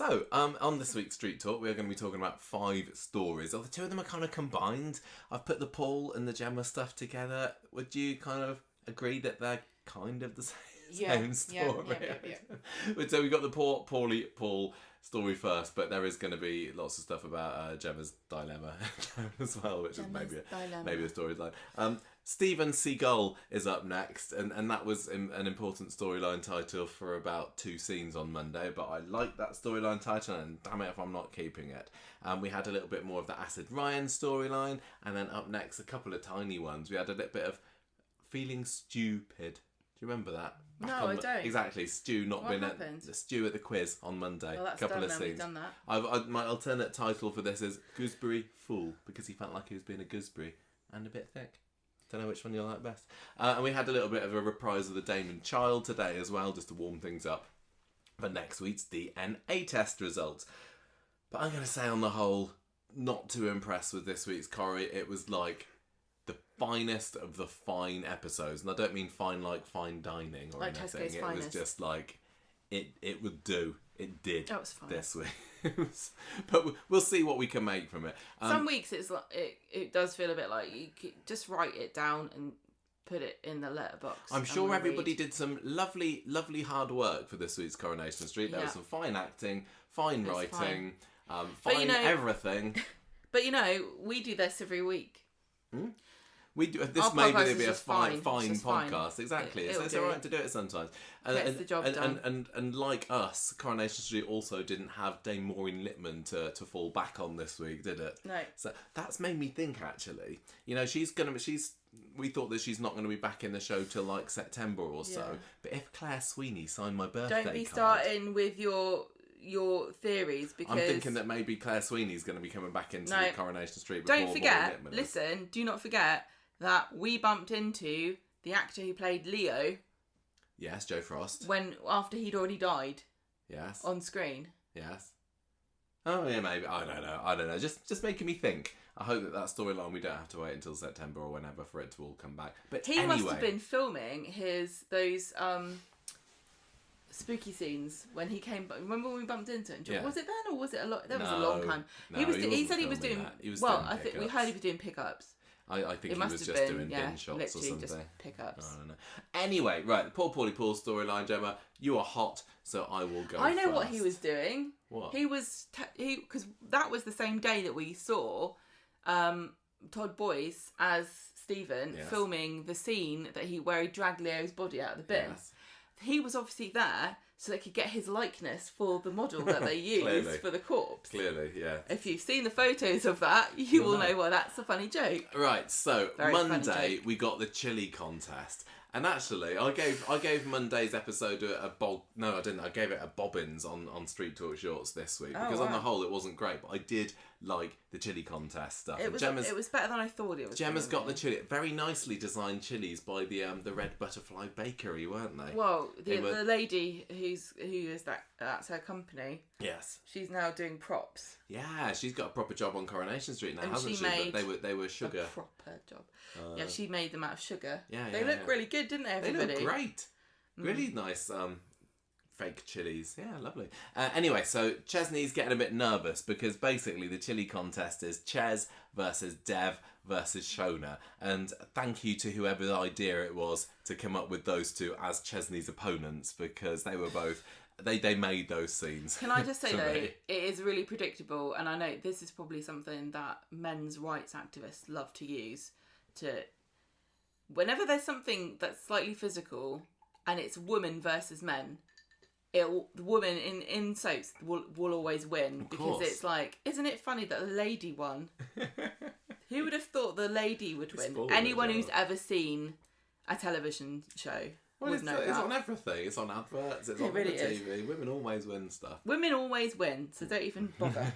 So, on this week's Street Talk, we're going to be talking about 5 stories. The 2 of them are kind of combined. I've put the Paul and the Gemma stuff together. Would you kind of agree that they're kind of the same story? Yeah. So we got the Paul story first, but there is going to be lots of stuff about Gemma's dilemma as well, which Gemma's is maybe a storyline. Steven Seagull is up next, and that was an important storyline title for about 2 scenes on Monday, but I like that storyline title, and damn it if I'm not keeping it. We had a little bit more of the Acid Ryan storyline, and then up next a couple of tiny ones. We had a little bit of Feeling Stupid. Do you remember that? No, I don't. Exactly, Stu not what been happened? at Stu at the quiz on Monday. Well, that's couple done of now. scenes. We've done that. My alternate title for this is Gooseberry Fool, because he felt like he was being a gooseberry and a bit thick. Don't know which one you like best. And we had a little bit of a reprise of the Damon Child today as well, just to warm things up for next week's DNA test results. But I'm going to say on the whole, not too impressed with this week's Corrie. It was like the finest of the fine episodes. And I don't mean fine like fine dining or like anything. Tesco's It finest. was just like, it would do. It did. That was fine. This week. But we'll see what we can make from it. Some weeks it's like it does feel a bit like you could just write it down and put it in the letterbox. I'm sure everybody did some lovely hard work for this week's Coronation Street. There was some fine acting, fine writing, fine everything. But we do this every week. We do. This may be a fine podcast. Exactly. It's alright to do it sometimes. Gets the job done. And like us, Coronation Street also didn't have Dame Maureen Lipman to fall back on this week, did it? No. So that's made me think. Actually, we thought that she's not going to be back in the show till like September or so. Yeah. But if Claire Sweeney signed my birthday don't be card, starting with your theories, because I'm thinking that maybe Claire Sweeney's going to be coming back into the Coronation Street. Before don't forget. Maureen Lipman Listen, do not forget that we bumped into the actor who played Leo. Yes, Joe Frost. After he'd already died. Yes. On screen. Yes. Oh yeah, maybe. I don't know. Just making me think. I hope that storyline we don't have to wait until September or whenever for it to all come back. But he must have been filming those spooky scenes when he came. Remember when we bumped into him? Yeah. Was it then, or was it a lot? That was a long time. No, he said he was doing. I think we heard he was doing pickups. I think he was just doing bin shots or something. Just pickups. I don't know. Anyway, right, the Paul storyline, Gemma. You are hot, so I will go. I know first. what he was doing. What? He was because that was the same day that we saw Todd Boyce as Stephen filming the scene where he dragged Leo's body out of the bin. Yes. He was obviously there so they could get his likeness for the model that they used for the corpse. Clearly, yeah. If you've seen the photos of that, you will know why that's a funny joke. Right, so Monday we got the chili contest. And actually, I gave Monday's episode a bog. No, I didn't. I gave it a bobbins on Street Talk Shorts this week because on the whole it wasn't great, but I did like the chili contest stuff. It was better than I thought it was. Gemma's got the chili, very nicely designed chilies by the Red Butterfly Bakery, weren't they? Well, the lady that's her company. Yes. She's now doing props. Yeah, she's got a proper job on Coronation Street now, and hasn't she? But they were sugar. A proper job. Yeah, she made them out of sugar. Yeah, they look really good, didn't they? Everybody. They look great. Really nice. Fake chilies. Yeah, lovely. Anyway, so Chesney's getting a bit nervous because basically the chili contest is Ches versus Dev versus Shona. And thank you to whoever's idea it was to come up with those two as Chesney's opponents, because they were both... They made those scenes. Can I just say, though, it is really predictable, and I know this is probably something that men's rights activists love to use to... Whenever there's something that's slightly physical and it's women versus men... the woman in soaps will always win, because it's like, isn't it funny that the lady won? Who would have thought the lady would win? Anyone who's ever seen a television show would know that. It's on everything. It's on adverts. It's on really the TV. Women always win stuff. Women always win, so don't even bother.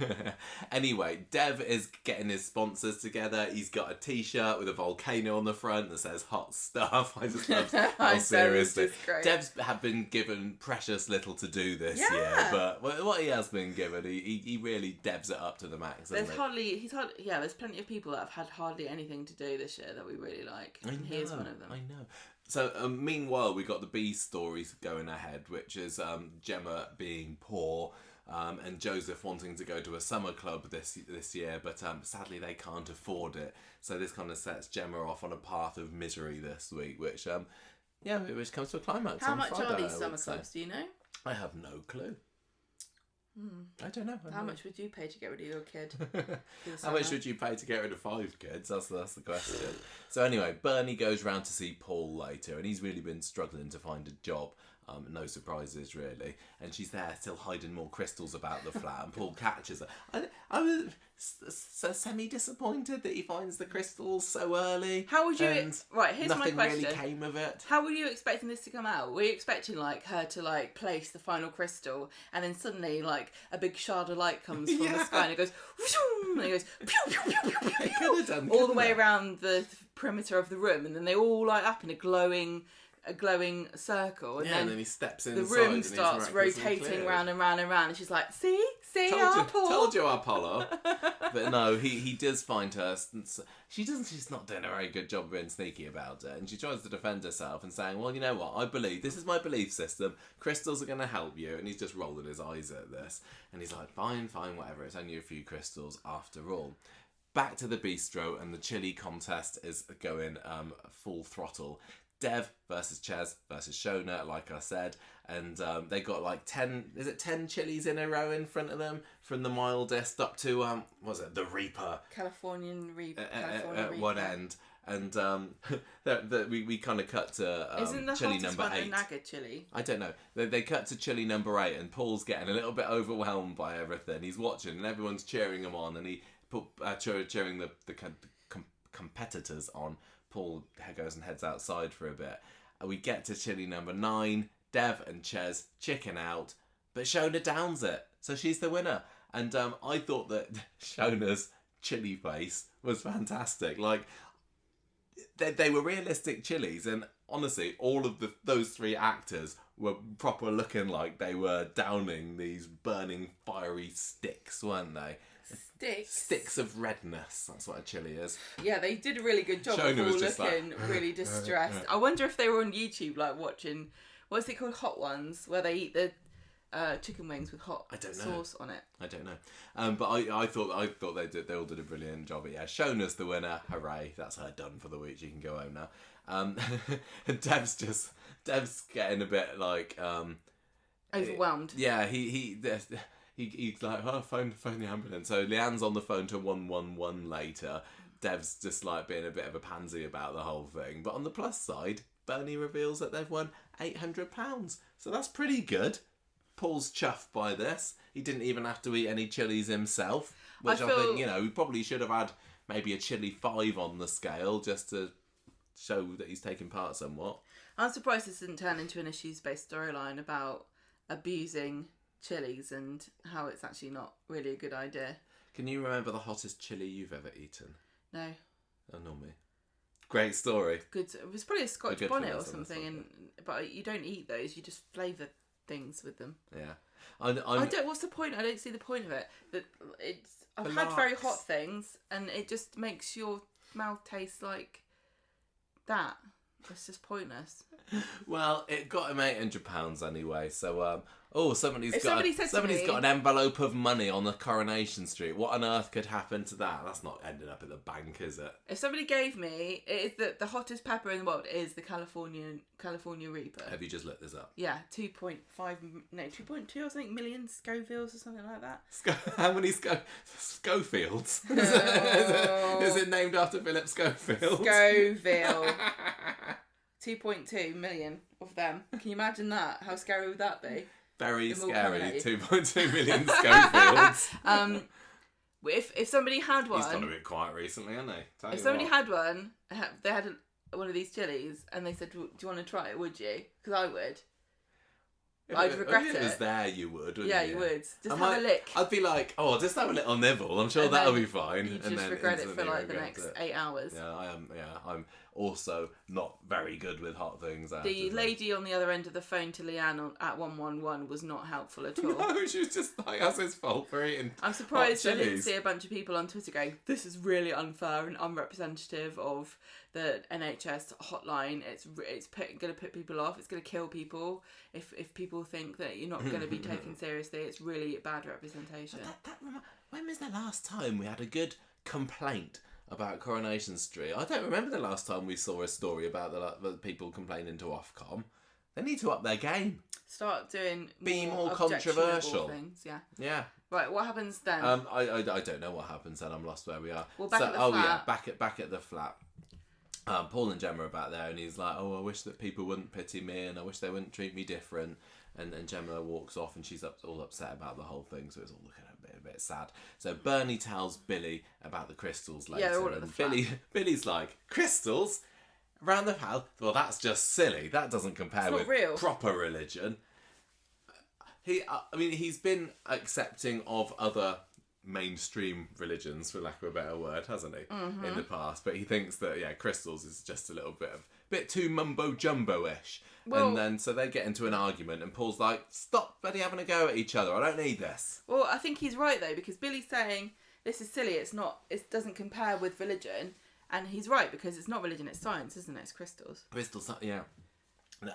Anyway, Dev is getting his sponsors together. He's got a T-shirt with a volcano on the front that says "hot stuff." I just love how seriously. Dev's have been given precious little to do this year, but what he has been given, he really devs it up to the max. There's plenty of people that have had hardly anything to do this year that we really like. And here's one of them. I know. So meanwhile, we got the B stories going ahead, which is Gemma being poor. And Joseph wanting to go to a summer club this year, but sadly they can't afford it. So this kind of sets Gemma off on a path of misery this week, which which comes to a climax. How on much Friday, are these I summer would say. clubs? Do you know? I have no clue. I don't know. How much would you pay to get rid of your kid? How much would you pay to get rid of 5 kids? That's the question. So anyway, Bernie goes round to see Paul later, and he's really been struggling to find a job. No surprises really, and she's there still hiding more crystals about the flat, and Paul catches her. I was so semi-disappointed that he finds the crystals so early. How would you... Right, here's my nothing question. really came of it. How were you expecting this to come out? Were you expecting her to place the final crystal, and then suddenly a big shard of light comes from the sky and it goes and it goes pew, pew, pew, pew, pew, It could have done all the way around the perimeter of the room, and then they all light up in a glowing circle, and then he steps inside. The room starts rotating round and round and round, and she's like, "See, told you, Apollo." But no, he does find her. She's not doing a very good job of being sneaky about it, and she tries to defend herself and saying, "Well, you know what? I believe this is my belief system. Crystals are going to help you." And he's just rolling his eyes at this, and he's like, "Fine, whatever. It's only a few crystals after all." Back to the bistro, and the chili contest is going full throttle. Dev versus Ches versus Shona, like I said, and they got 10 chilies in a row in front of them, from the mildest up to the Reaper, Californian Reaper at one end, and we kind of cut to Isn't the chili hottest number one 8. a Naga chili? I don't know. They cut to chili number 8, and Paul's getting a little bit overwhelmed by everything. He's watching, and everyone's cheering him on, and he put cheering the competitors on. Paul goes and heads outside for a bit. We get to chili number 9. Dev and Ches chicken out, but Shona downs it, so she's the winner. And I thought that Shona's chili face was fantastic. They were realistic chilies, and honestly, all of those 3 actors were proper looking like they were downing these burning fiery sticks, weren't they? Sticks of redness. That's what a chili is. Yeah, they did a really good job Shona of all was just looking really distressed. I wonder if they were on YouTube, watching, what's it called, Hot Ones, where they eat the chicken wings with hot sauce on it. I don't know. But I thought they all did a brilliant job. But yeah, Shona's the winner. Hooray! That's her done for the week. She can go home now. And Dev's getting a bit overwhelmed. Yeah, he's like, oh, phone the ambulance. So Leanne's on the phone to 111 later. Dev's just being a bit of a pansy about the whole thing. But on the plus side, Bernie reveals that they've won £800. So that's pretty good. Paul's chuffed by this. He didn't even have to eat any chilies himself. Which I think, we probably should have had maybe a chili 5 on the scale just to show that he's taking part somewhat. I'm surprised this didn't turn into an issues-based storyline about abusing chilies and how it's actually not really a good idea. Can you remember the hottest chili you've ever eaten? No. Oh, not me. Great story. Good. It was probably a Scotch bonnet or something, but you don't eat those. You just flavour things with them. Yeah. I don't. What's the point? I don't see the point of it. I've had very hot things, and it just makes your mouth taste like that. It's just pointless. Well, it got him £800 anyway. So, somebody's got an envelope of money on the Coronation Street. What on earth could happen to that? That's not ending up at the bank, is it? If somebody gave me, it is the hottest pepper in the world is the California Reaper. Have you just looked this up? Yeah, 2.2 I think million Scovilles or something like that. How many Schofields? Is it named after Philip Schofield? Scoville. 2.2 million of them. Can you imagine that? How scary would that be? Very scary. 2.2 million Schofields. If somebody had one... He's gone a bit quiet recently, hasn't he? If somebody had one, they had one of these chilies, and they said, do you want to try it, would you? Because I would. I'd regret it. If it was there, you would, wouldn't you? Yeah, you would. Just have a lick. I'd be like, just have a little nibble. I'm sure that'll be fine. You just regret it for the next 8 hours. Yeah, I am. Yeah, I'm also not very good with hot things. The lady on the other end of the phone to Leanne at 111 was not helpful at all. No, she was just like, that's his fault for eating. I'm surprised I didn't see a bunch of people on Twitter going, this is really unfair and unrepresentative of the NHS hotline. It's going to put people off. It's going to kill people if people think that you're not going to be taken seriously. It's really bad representation. When was the last time we had a good complaint about Coronation Street? I don't remember the last time we saw a story about the people complaining to Ofcom. They need to up their game. Start doing be more controversial things. Yeah. Right. What happens then? I don't know what happens then. I'm lost where we are. Well, back at the flat. Yeah, back at the flat. Paul and Gemma are back there, and he's like, "Oh, I wish that people wouldn't pity me, and I wish they wouldn't treat me different." And Gemma walks off, and she's all upset about the whole thing, so it's all looking a bit sad. So Bernie tells Billy about the crystals later, they're all at the flat. Billy's like, "Crystals around the house? Well, that's just silly. That doesn't compare with real. proper religion." He's been accepting of other mainstream religions, for lack of a better word, hasn't he, in the past? But he thinks that crystals is just a little bit too mumbo jumbo-ish. Well, and then so they get into an argument, and Paul's like, "Stop bloody having a go at each other. I don't need this." Well, I think he's right though, because Billy's saying this is silly. It doesn't compare with religion, and he's right because it's not religion. It's science, isn't it? It's crystals. Crystals, yeah.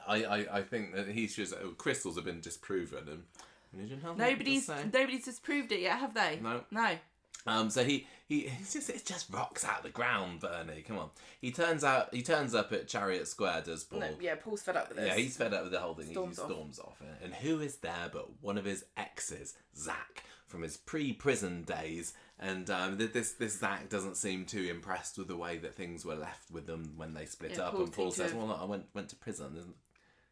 I think that he's just crystals have been disproven, and religion hasn't. Nobody's disproved it yet, have they? No. So it just rocks out the ground, Bernie. Come on. He turns up at Chariot Square, does Paul? No, yeah, Paul's fed up with this. Yeah, he's fed up with the whole thing. He storms off. And who is there but one of his exes, Zach, from his pre-prison days. And this Zach doesn't seem too impressed with the way that things were left with them when they split up. And Paul says, "Well, look, I went to prison.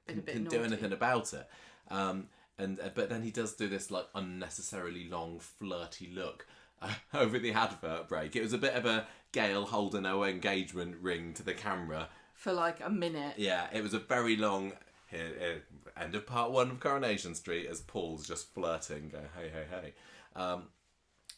Couldn't do anything about it." But then he does do this like unnecessarily long flirty look over the advert break. It was a bit of a Gail holding her engagement ring to the camera for like a minute. Yeah, it was a very long end of part 1 of Coronation Street as Paul's just flirting, going, hey.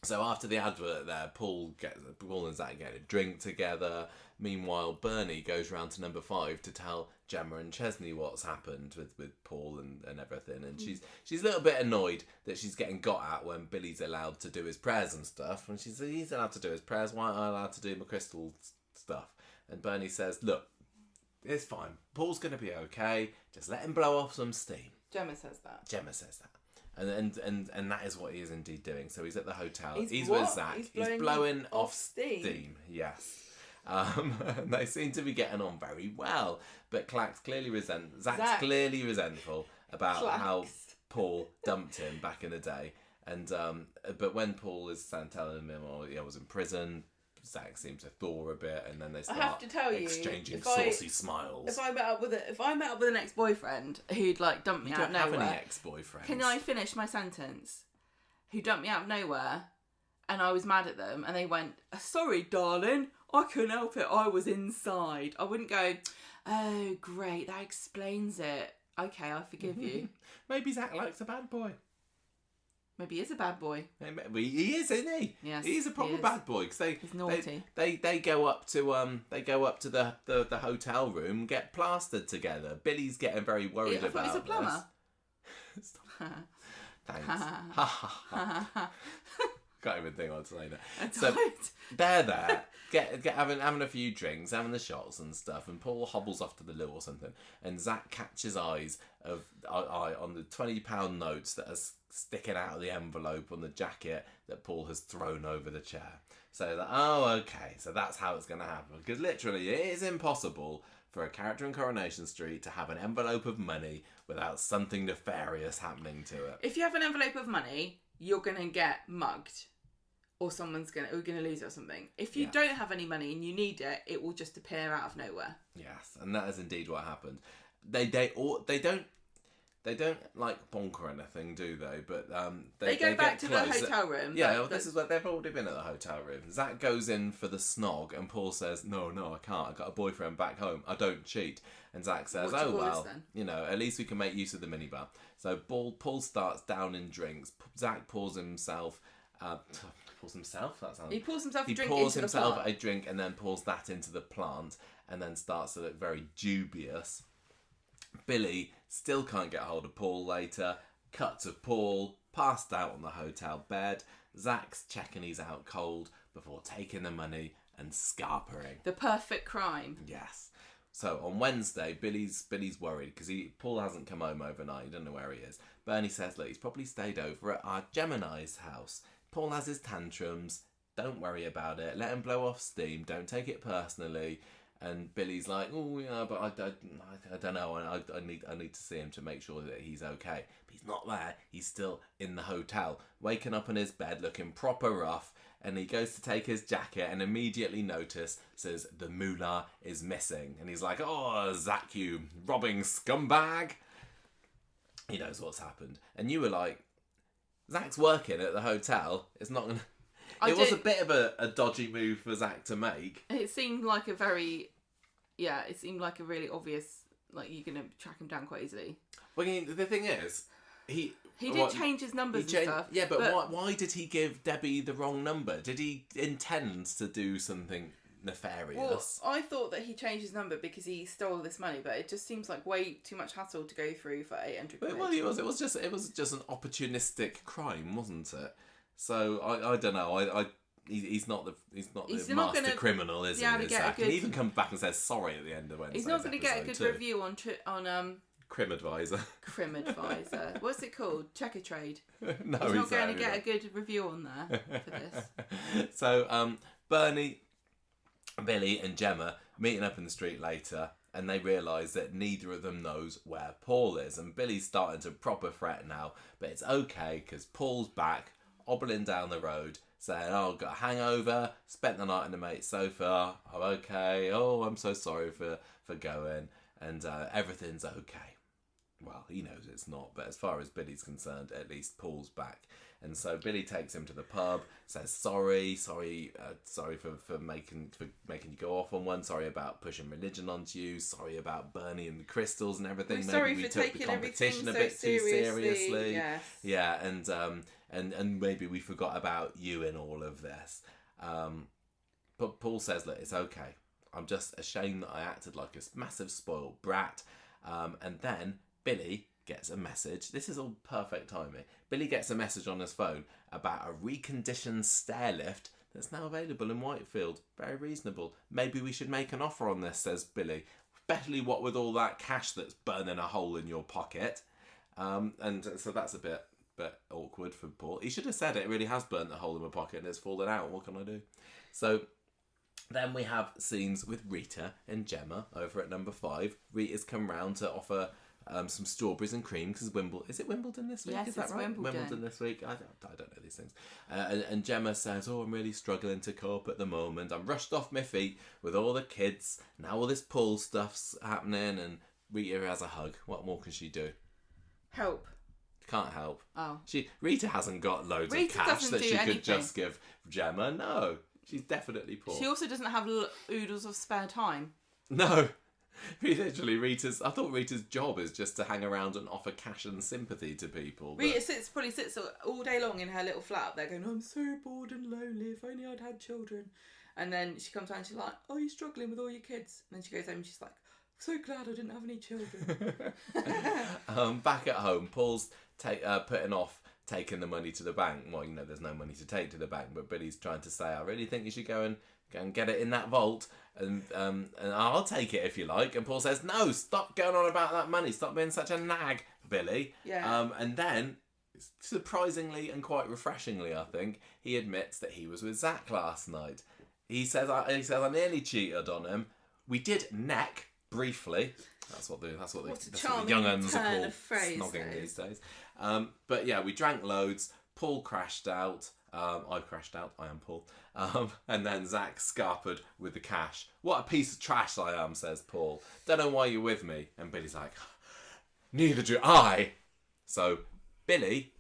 So after the advert there, Paul and Zach get a drink together. Meanwhile, Bernie goes round to number 5 to tell Gemma and Chesney what's happened with Paul and everything. And she's a little bit annoyed that she's getting got at when Billy's allowed to do his prayers and stuff. And she says, he's allowed to do his prayers, why aren't I allowed to do my crystal stuff? And Bernie says, look, it's fine. Paul's going to be okay. Just let him blow off some steam. Gemma says that. And that is what he is indeed doing. So he's at the hotel. He's what? with Zach. He's blowing off steam. Yes. And they seem to be getting on very well. But Zach's clearly resentful about how Paul dumped him back in the day. And but when Paul is telling him, I was in prison, Zach seems to thaw a bit, and then they start exchanging saucy smiles. If I met up with an ex-boyfriend who'd like dumped me out of nowhere. You don't have any ex-boyfriends. Can I finish my sentence? Who dumped me out of nowhere, and I was mad at them, and they went, "Sorry, darling, I couldn't help it. I was inside." I wouldn't go, "Oh, great, that explains it. Okay, I forgive you." Maybe Zach likes a bad boy. Maybe he is a bad boy. He is, isn't he? Yes, he's a proper bad boy because he's naughty. They go up to the hotel room, get plastered together. Billy's getting very worried about he's a plumber. Thanks. Can't even think what to say now. So they're there, having a few drinks, having the shots and stuff, and Paul hobbles off to the loo or something, and Zach catches eyes on the £20 notes that are sticking out of the envelope on the jacket that Paul has thrown over the chair. So like, okay, so that's how it's going to happen. Because literally, it is impossible for a character in Coronation Street to have an envelope of money without something nefarious happening to it. If you have an envelope of money, you're going to get mugged, or someone's going to lose it or something. If you don't have any money and you need it, it will just appear out of nowhere. Yes, and that is indeed what happened. They don't like bonk or anything, do they? But they go back to the hotel room. Yeah, this is where they've already been at the hotel room. Zach goes in for the snog, and Paul says, "No, I can't. I've got a boyfriend back home. I don't cheat." And Zach says, "Oh well, at least we can make use of the minibar." So Paul starts downing drinks. Zach pours himself Pours himself. That sounds. He pours himself a He drink pours into himself the pot. a drink and then pours that into the plant, and then starts to look very dubious. Billy still can't get hold of Paul later. Cut to Paul passed out on the hotel bed. Zach's checking he's out cold before taking the money and scarpering. The perfect crime. Yes. So on Wednesday, Billy's worried because Paul hasn't come home overnight. He doesn't know where he is. Bernie says, look, he's probably stayed over at our Gemini's house. Paul has his tantrums. Don't worry about it. Let him blow off steam. Don't take it personally. And Billy's like, oh yeah, but I don't know. I need to see him to make sure that he's okay. But he's not there. He's still in the hotel, waking up in his bed, looking proper rough. And he goes to take his jacket and immediately says the moolah is missing. And he's like, oh, Zach, you robbing scumbag. He knows what's happened. And you were like, Zach's working at the hotel. It's not going to... It was a bit of a dodgy move for Zach to make. It seemed like a very... Yeah, it seemed like a really obvious... Like, you're going to track him down quite easily. Well, the thing is... He did change his numbers and stuff. Yeah, but why did he give Debbie the wrong number? Did he intend to do something nefarious? Well, I thought that he changed his number because he stole this money, but it just seems like way too much hassle to go through for 800 quid. Well, it was just an opportunistic crime, wasn't it? So I don't know. He's not the master criminal, is he? Zach? He even comes back and says sorry at the end of Wednesday. He's not going to get a good review on Crim Advisor. Crim Advisor. What's it called? Checker Trade. No, he's not going to get a good review on there for this. So Bernie, Billy and Gemma meeting up in the street later, and they realise that neither of them knows where Paul is. And Billy's starting to proper fret now, but it's okay because Paul's back, hobbling down the road, saying, oh, got a hangover, spent the night on the mate's sofa, I'm okay, oh, I'm so sorry for going, and everything's okay. Well, he knows it's not, but as far as Billy's concerned, at least Paul's back. And so Billy takes him to the pub, says sorry for making you go off on one, sorry about pushing religion onto you, sorry about Bernie and the crystals and everything. Maybe we took the competition a bit too seriously. Yes. Yeah, and maybe we forgot about you in all of this. But Paul says, look, it's okay. I'm just ashamed that I acted like a massive spoiled brat. And then Billy gets a message. This is all perfect timing. Billy gets a message on his phone about a reconditioned stair lift that's now available in Whitefield. Very reasonable. Maybe we should make an offer on this, says Billy. Especially what with all that cash that's burning a hole in your pocket. And so that's a bit awkward for Paul. He should have said it really has burnt a hole in my pocket and it's fallen out. What can I do? So then we have scenes with Rita and Gemma over at number 5. Rita's come round to offer some strawberries and cream because is it Wimbledon this week? Yes, is that it's right? Wimbledon this week. I don't know these things. And Gemma says, "Oh, I'm really struggling to cope at the moment. I'm rushed off my feet with all the kids. Now all this Paul stuff's happening." And Rita has a hug. What more can she do? Help. Can't help. Oh. Rita hasn't got loads of cash that she could just give Gemma. No, she's definitely poor. She also doesn't have oodles of spare time. No. I thought Rita's job is just to hang around and offer cash and sympathy to people. But... Rita probably sits all day long in her little flat up there going, I'm so bored and lonely, if only I'd had children. And then she comes down and she's like, oh, you're struggling with all your kids. And then she goes home and she's like, I'm so glad I didn't have any children. Back at home, Paul's putting off taking the money to the bank. Well, there's no money to take to the bank, but Billy's trying to say, I really think you should go and get it in that vault, and I'll take it if you like. And Paul says, no, stop going on about that money. Stop being such a nag, Billy. Yeah. And then, surprisingly and quite refreshingly, I think, he admits that he was with Zach last night. He says, I nearly cheated on him. We did neck briefly. That's what the young uns are called snogging these days. But yeah, we drank loads. Paul crashed out. I crashed out. I am Paul. And then Zach scarpered with the cash. What a piece of trash I am, says Paul. Don't know why you're with me. And Billy's like, neither do I. So Billy,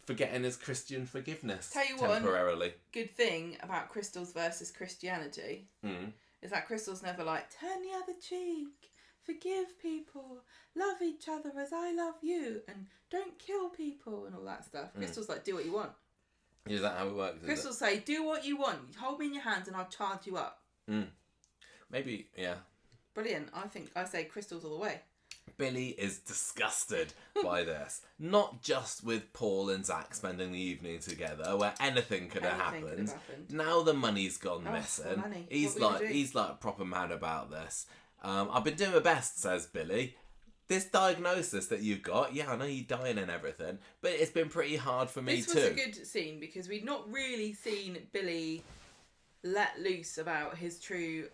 forgetting his Christian forgiveness temporarily. Good thing about crystals versus Christianity is that crystals never like, turn the other cheek, forgive people, love each other as I love you, and don't kill people and all that stuff. Crystals like, do what you want. Is that how it works? Chris will say, do what you want. Hold me in your hands and I'll charge you up. Maybe, yeah. Brilliant. I say crystals all the way. Billy is disgusted by this. Not just with Paul and Zach spending the evening together, where anything could have happened. Now the money's gone missing. Money. He's like proper mad about this. I've been doing my best, says Billy. This diagnosis that you've got, yeah, I know you're dying and everything, but it's been pretty hard for me too. This was a good scene because we'd not really seen Billy let loose about his true,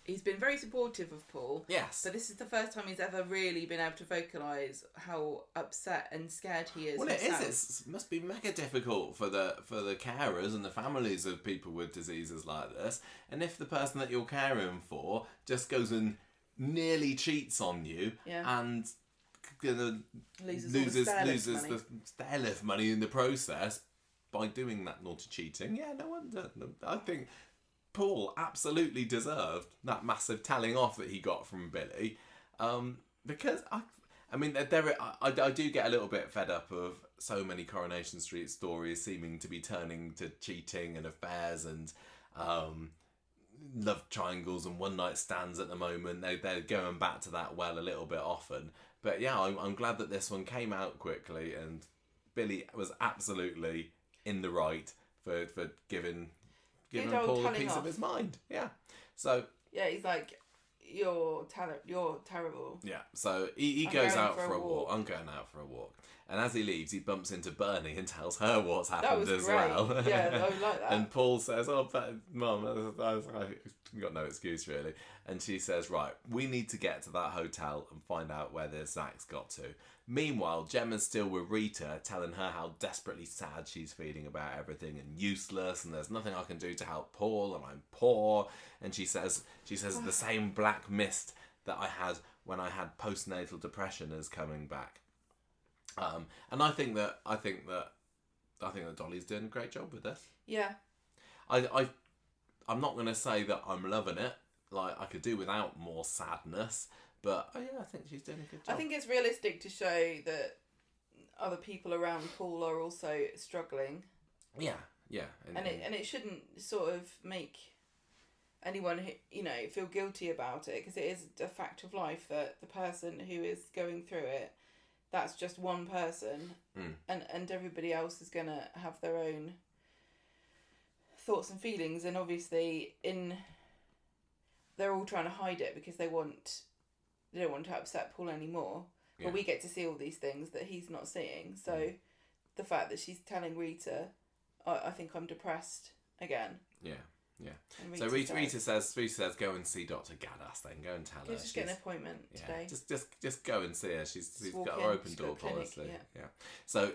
he's been very supportive of Paul. Yes. But this is the first time he's ever really been able to vocalise how upset and scared he is. Well, himself. it is. It must be mega difficult for the carers and the families of people with diseases like this. And if the person that you're caring for just goes and nearly cheats on you and loses the stairlift money in the process by doing that naughty cheating, no wonder. I think Paul absolutely deserved that massive telling off that he got from Billy, because I do get a little bit fed up of so many Coronation Street stories seeming to be turning to cheating and affairs and love triangles and one night stands at the moment. They're going back to that well a little bit often, but I'm glad that this one came out quickly and Billy was absolutely in the right for giving Paul a piece of his mind. So he's like, you're terrible. So he goes out for a walk. I'm going out for a walk. And as he leaves, he bumps into Bernie and tells her what's happened as well. Yeah, I like that. And Paul says, but Mum, I've got no excuse really. And she says, right, we need to get to that hotel and find out where this Zach's got to. Meanwhile, Gemma's still with Rita, telling her how desperately sad she's feeling about everything and useless, and there's nothing I can do to help Paul, and I'm poor. And she says the same black mist that I had when I had postnatal depression is coming back. And I think that Dolly's doing a great job with this. Yeah. I'm not going to say that I'm loving it. Like, I could do without more sadness, but I think she's doing a good job. I think it's realistic to show that other people around Paul are also struggling. Yeah. And it shouldn't sort of make anyone feel guilty about it, because it is a fact of life that the person who is going through it, that's just one person, and everybody else is going to have their own thoughts and feelings, and obviously they're all trying to hide it because they don't want to upset Paul anymore. But we get to see all these things that he's not seeing. So the fact that she's telling Rita, I think I'm depressed again. Yeah. So Rita says, go and see Dr. Gaddis then. Go and tell her. Just get an appointment today. Just go and see her. She's got her open door policy. Yeah. So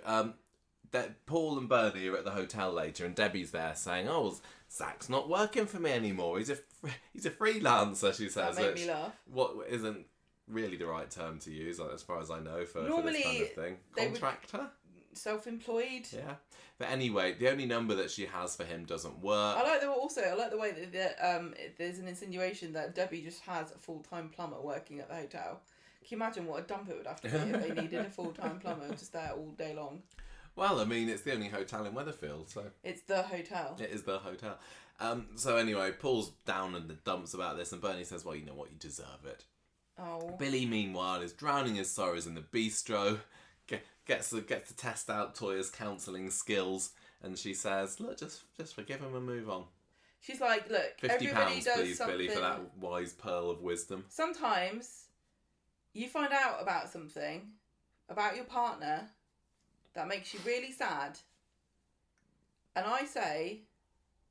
that Paul and Bernie are at the hotel later, and Debbie's there saying, "Oh, Zach's not working for me anymore. He's a freelancer." She says, that made me laugh. What isn't really the right term to use, as far as I know, for this kind of thing. Contractor. Self-employed. Yeah. But anyway, the only number that she has for him doesn't work. I like the way that there's an insinuation that Debbie just has a full-time plumber working at the hotel. Can you imagine what a dump it would have to be if they needed a full-time plumber just there all day long? Well, I mean, it's the only hotel in Weatherfield, so... It's the hotel. It is the hotel. So anyway, Paul's down in the dumps about this, and Bernie says, well, you know what, you deserve it. Oh. Billy, meanwhile, is drowning his sorrows in the bistro, gets to test out Toya's counselling skills, and she says, look, just forgive him and move on. She's like, look, everybody £50, does please, something... Billy, for that wise pearl of wisdom. Sometimes you find out about something, about your partner, that makes you really sad, and I say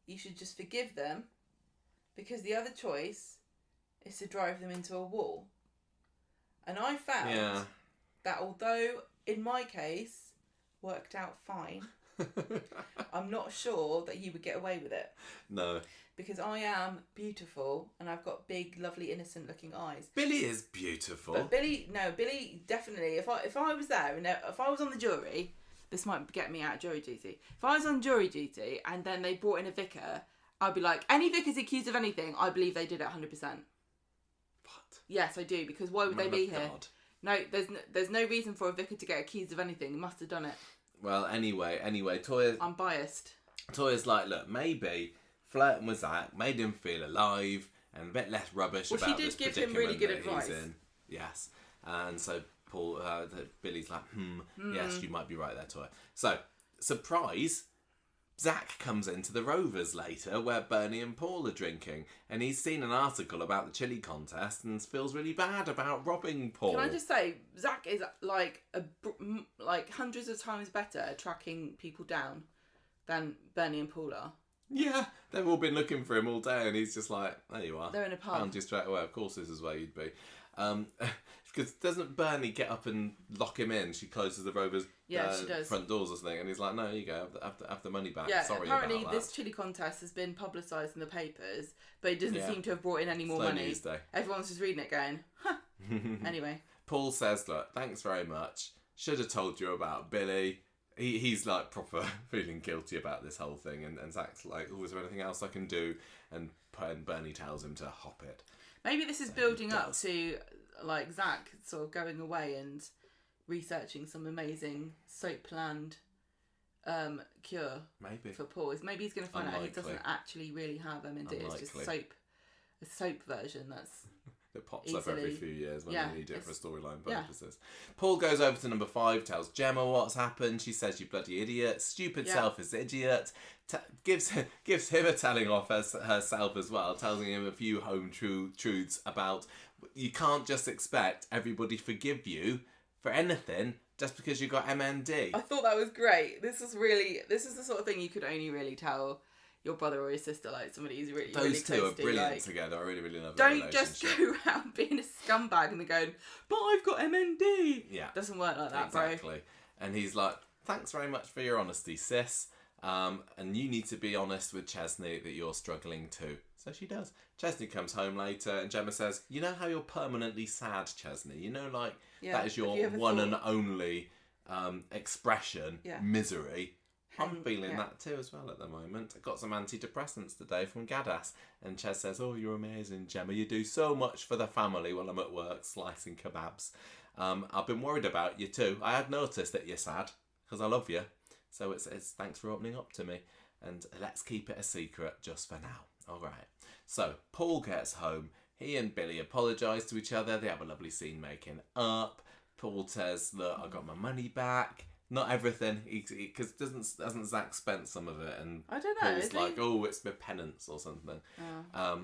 you should just forgive them, because the other choice is to drive them into a wall. And I found that although in my case worked out fine, I'm not sure that you would get away with it. No. Because I am beautiful and I've got big, lovely, innocent looking eyes. Billy is beautiful. But Billy definitely, if I was there and if I was on the jury, this might get me out of jury duty. If I was on jury duty and then they brought in a vicar, I'd be like, any vicar's accused of anything, I believe they did it 100%. What? Yes, I do, because why would they be here? God. No, there's no reason for a vicar to get accused of anything. He must have done it. Well, anyway, Toya... I'm biased. Toya's like, look, maybe flirting with Zach made him feel alive and a bit less rubbish about this predicament. She did give him really good advice. He's in. Yes. And so Billy's like, yes, you might be right there, Toya. So, surprise, Zach comes into the Rovers later where Bernie and Paul are drinking, and he's seen an article about the chili contest and feels really bad about robbing Paul. Can I just say, Zach is like hundreds of times better at tracking people down than Bernie and Paul are. Yeah, they've all been looking for him all day, and he's just like, there you are. They're in a pub. Found you straight away. Of course this is where you'd be. Because doesn't Bernie get up and lock him in? She closes the Rovers' she does. front doors or something, and he's like, no, you go, have the money back. Yeah, Sorry apparently about that. this chili contest has been publicised in the papers, but it doesn't seem to have brought in any more Slow money. news day. Everyone's just reading it going, huh. Anyway. Paul says, look, thanks very much. Should have told you about Billy. He's like proper feeling guilty about this whole thing, and Zach's like, oh, is there anything else I can do? And Bernie tells him to hop it. Maybe this is building up to like Zach sort of going away and researching some amazing soap-land cure for Paul. Maybe he's going to find out he doesn't actually really have MND. It's just a soap version that's that pops up every few years when they need it for storyline purposes. Yeah. Paul goes over to number 5, tells Gemma what's happened. She says, you bloody idiot. Stupid selfish idiot. Gives him a telling off herself as well, telling him a few home truths about you can't just expect everybody to forgive you for anything just because you got MND. I thought that was great. This is the sort of thing you could only really tell your brother or your sister, like somebody who's really Those two are brilliant like, together. I really, really love their relationship. Don't just go around being a scumbag and then going, but I've got MND. Yeah. Doesn't work like that, exactly. bro. And he's like, thanks very much for your honesty, sis. And you need to be honest with Chesney that you're struggling too. So she does. Chesney comes home later and Gemma says, you know how you're permanently sad, Chesney? You know, like, that is your one and only expression, misery. I'm feeling that too as well at the moment. I got some antidepressants today from Gadas. And Ches says, oh, you're amazing, Gemma. You do so much for the family while I'm at work slicing kebabs. I've been worried about you too. I had noticed that you're sad because I love you. So it's thanks for opening up to me. And let's keep it a secret just for now. All right. So Paul gets home. He and Billy apologise to each other. They have a lovely scene making up. Paul says, look, I got my money back. Not everything, because hasn't Zach spent some of it? And I don't know. Paul's like, oh, it's my penance or something. I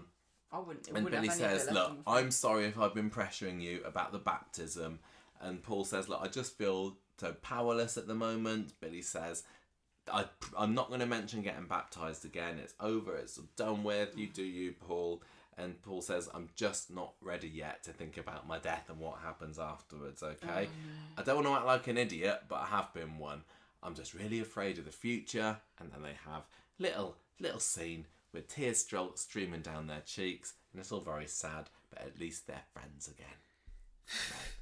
wouldn't. And Billy says, look, I'm sorry if I've been pressuring you about the baptism. And Paul says, look, I just feel so powerless at the moment. Billy says, I'm not going to mention getting baptised again. It's over. It's done with. You do you, Paul. And Paul says, I'm just not ready yet to think about my death and what happens afterwards, okay? I don't want to act like an idiot, but I have been one. I'm just really afraid of the future. And then they have little scene with tears streaming down their cheeks. And it's all very sad, but at least they're friends again.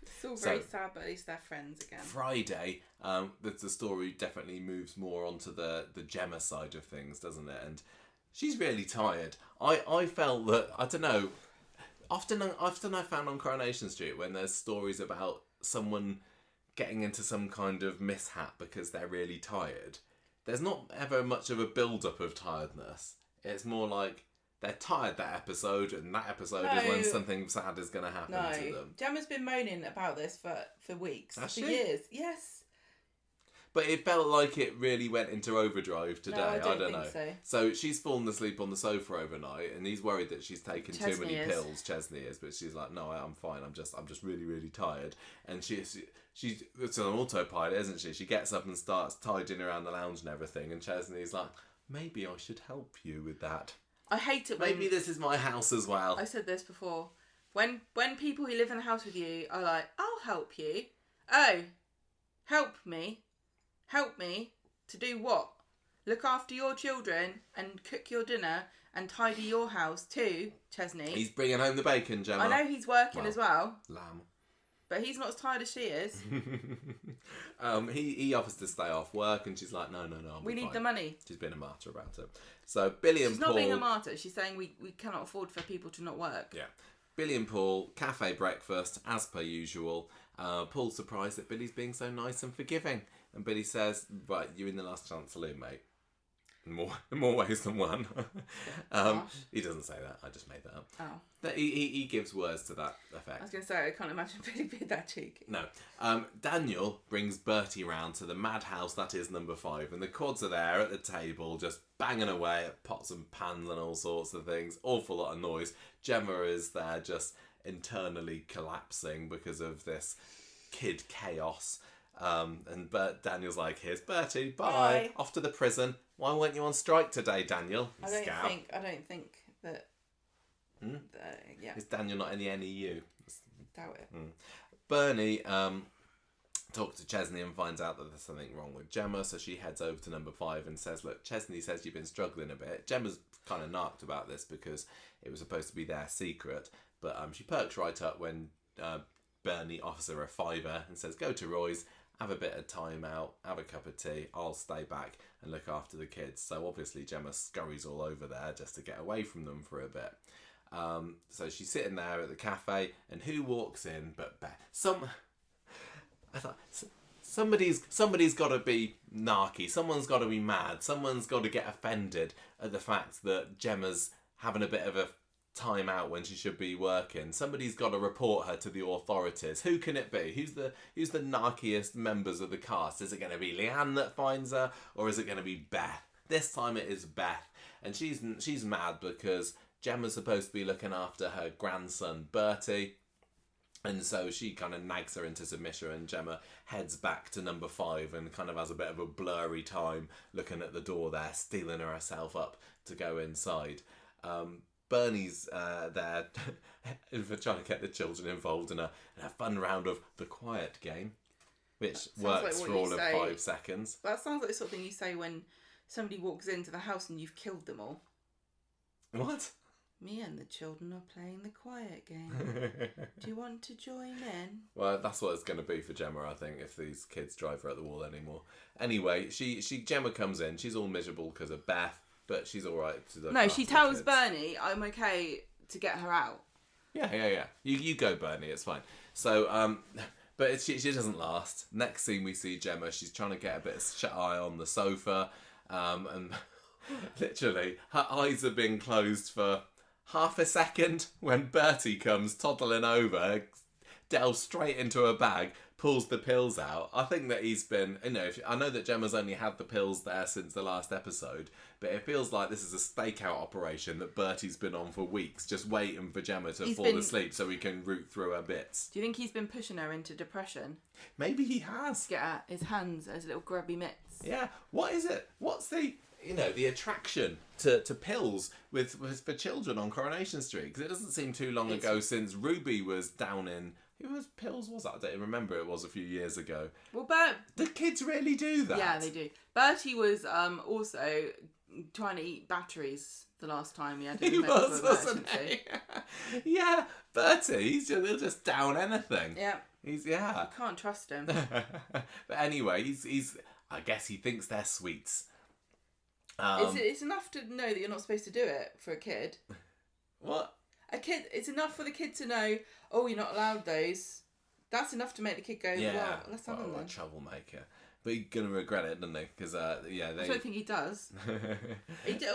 It's all very sad, but at least they're friends again. Friday, the story definitely moves more onto the Gemma side of things, doesn't it? And she's really tired. I felt that, I don't know, often I found on Coronation Street when there's stories about someone getting into some kind of mishap because they're really tired, there's not ever much of a build-up of tiredness. It's more like they're tired that episode, and that episode is when something sad is going to happen to them. Gemma's been moaning about this for weeks, Has for she? years. Yes. But it felt like it really went into overdrive today. No, I don't know. think So she's fallen asleep on the sofa overnight, and he's worried that she's taken too many pills. Chesney is, but she's like, no, I'm fine. I'm just really, really tired. And she's on autopilot, isn't she? She gets up and starts tidying around the lounge and everything. And Chesney's like, maybe I should help you with that. I hate it when... Maybe this is my house as well. I said this before. When people who live in a house with you are like, I'll help you. Oh, help me. Help me to do what? Look after your children and cook your dinner and tidy your house too, Chesney. He's bringing home the bacon, Gemma. I know he's working as well. Lamb. But he's not as tired as she is. He offers to stay off work, and she's like, no, we need the money. She's been a martyr about it. So Billy and Paul... She's not being a martyr. She's saying we cannot afford for people to not work. Yeah. Billy and Paul, cafe breakfast, as per usual. Paul's surprised that Billy's being so nice and forgiving. And Billy says, right, you're in the last chance saloon, mate. In more ways than one. He doesn't say that. I just made that up. Oh. But he gives words to that effect. I was going to say, I can't imagine Billy being that cheeky. No. Daniel brings Bertie round to the madhouse that is number 5. And the quads are there at the table, just banging away at pots and pans and all sorts of things. Awful lot of noise. Gemma is there just internally collapsing because of this kid chaos. And Daniel's like, here's Bertie, bye. Off to the prison. Why weren't you on strike today, Daniel? I don't think that. Yeah. Is Daniel not in the NEU? Doubt it. Bernie talks to Chesney and finds out that there's something wrong with Gemma, so she heads over to number 5 and says, look, Chesney says you've been struggling a bit. Gemma's kind of narked about this because it was supposed to be their secret, but she perks right up when Bernie offers her a £5 and says, go to Roy's, have a bit of time out, have a cup of tea, I'll stay back and look after the kids. So obviously Gemma scurries all over there just to get away from them for a bit. So she's sitting there at the cafe, and who walks in but Beth? I thought somebody's got to be narky. Someone's got to be mad. Someone's got to get offended at the fact that Gemma's having a bit of a time out when she should be working. Somebody's got to report her to the authorities. Who can it be? Who's the narkiest members of the cast? Is it going to be Leanne that finds her, or is it going to be Beth? This time it is Beth, and she's mad because Gemma's supposed to be looking after her grandson Bertie, and so she kind of nags her into submission, and Gemma heads back to number 5 and kind of has a bit of a blurry time looking at the door there, steeling herself up to go inside. Bernie's there for trying to get the children involved in a fun round of the quiet game, which works for all of 5 seconds. That sounds like the sort of thing you say when somebody walks into the house and you've killed them all. What? Me and the children are playing the quiet game. Do you want to join in? Well, that's what it's going to be for Gemma, I think, if these kids drive her at the wall anymore. Anyway, Gemma comes in. She's all miserable because of Beth, but she's all right. No, she tells Bernie, I'm okay to get her out. Yeah. You go, Bernie. It's fine. So, but she doesn't last. Next scene we see Gemma. She's trying to get a bit of shut eye on the sofa, and literally her eyes are being closed for half a second when Bertie comes toddling over, delves straight into her bag, pulls the pills out. I think that he's been, I know that Gemma's only had the pills there since the last episode, but it feels like this is a stakeout operation that Bertie's been on for weeks, just waiting for Gemma to fall asleep so he can root through her bits. Do you think he's been pushing her into depression? Maybe he has. Get his hands as little grubby mitts. Yeah. What is it? What's the attraction to pills for children on Coronation Street? Because it doesn't seem too long ago since Ruby was down in... Who was pills was that? I don't remember. It was a few years ago. Well, the kids really do that. Yeah, they do. Bertie was also trying to eat batteries the last time he had a medical emergency. Yeah, Bertie, he'll just down anything. Yeah. You can't trust him. But anyway, he's I guess he thinks they're sweets. It's enough to know that you're not supposed to do it for a kid. What? It's enough for the kid to know, oh, you're not allowed those. That's enough to make the kid go, well, let's have them then. A troublemaker. But he's going to regret it, doesn't he? Because, I don't think he does.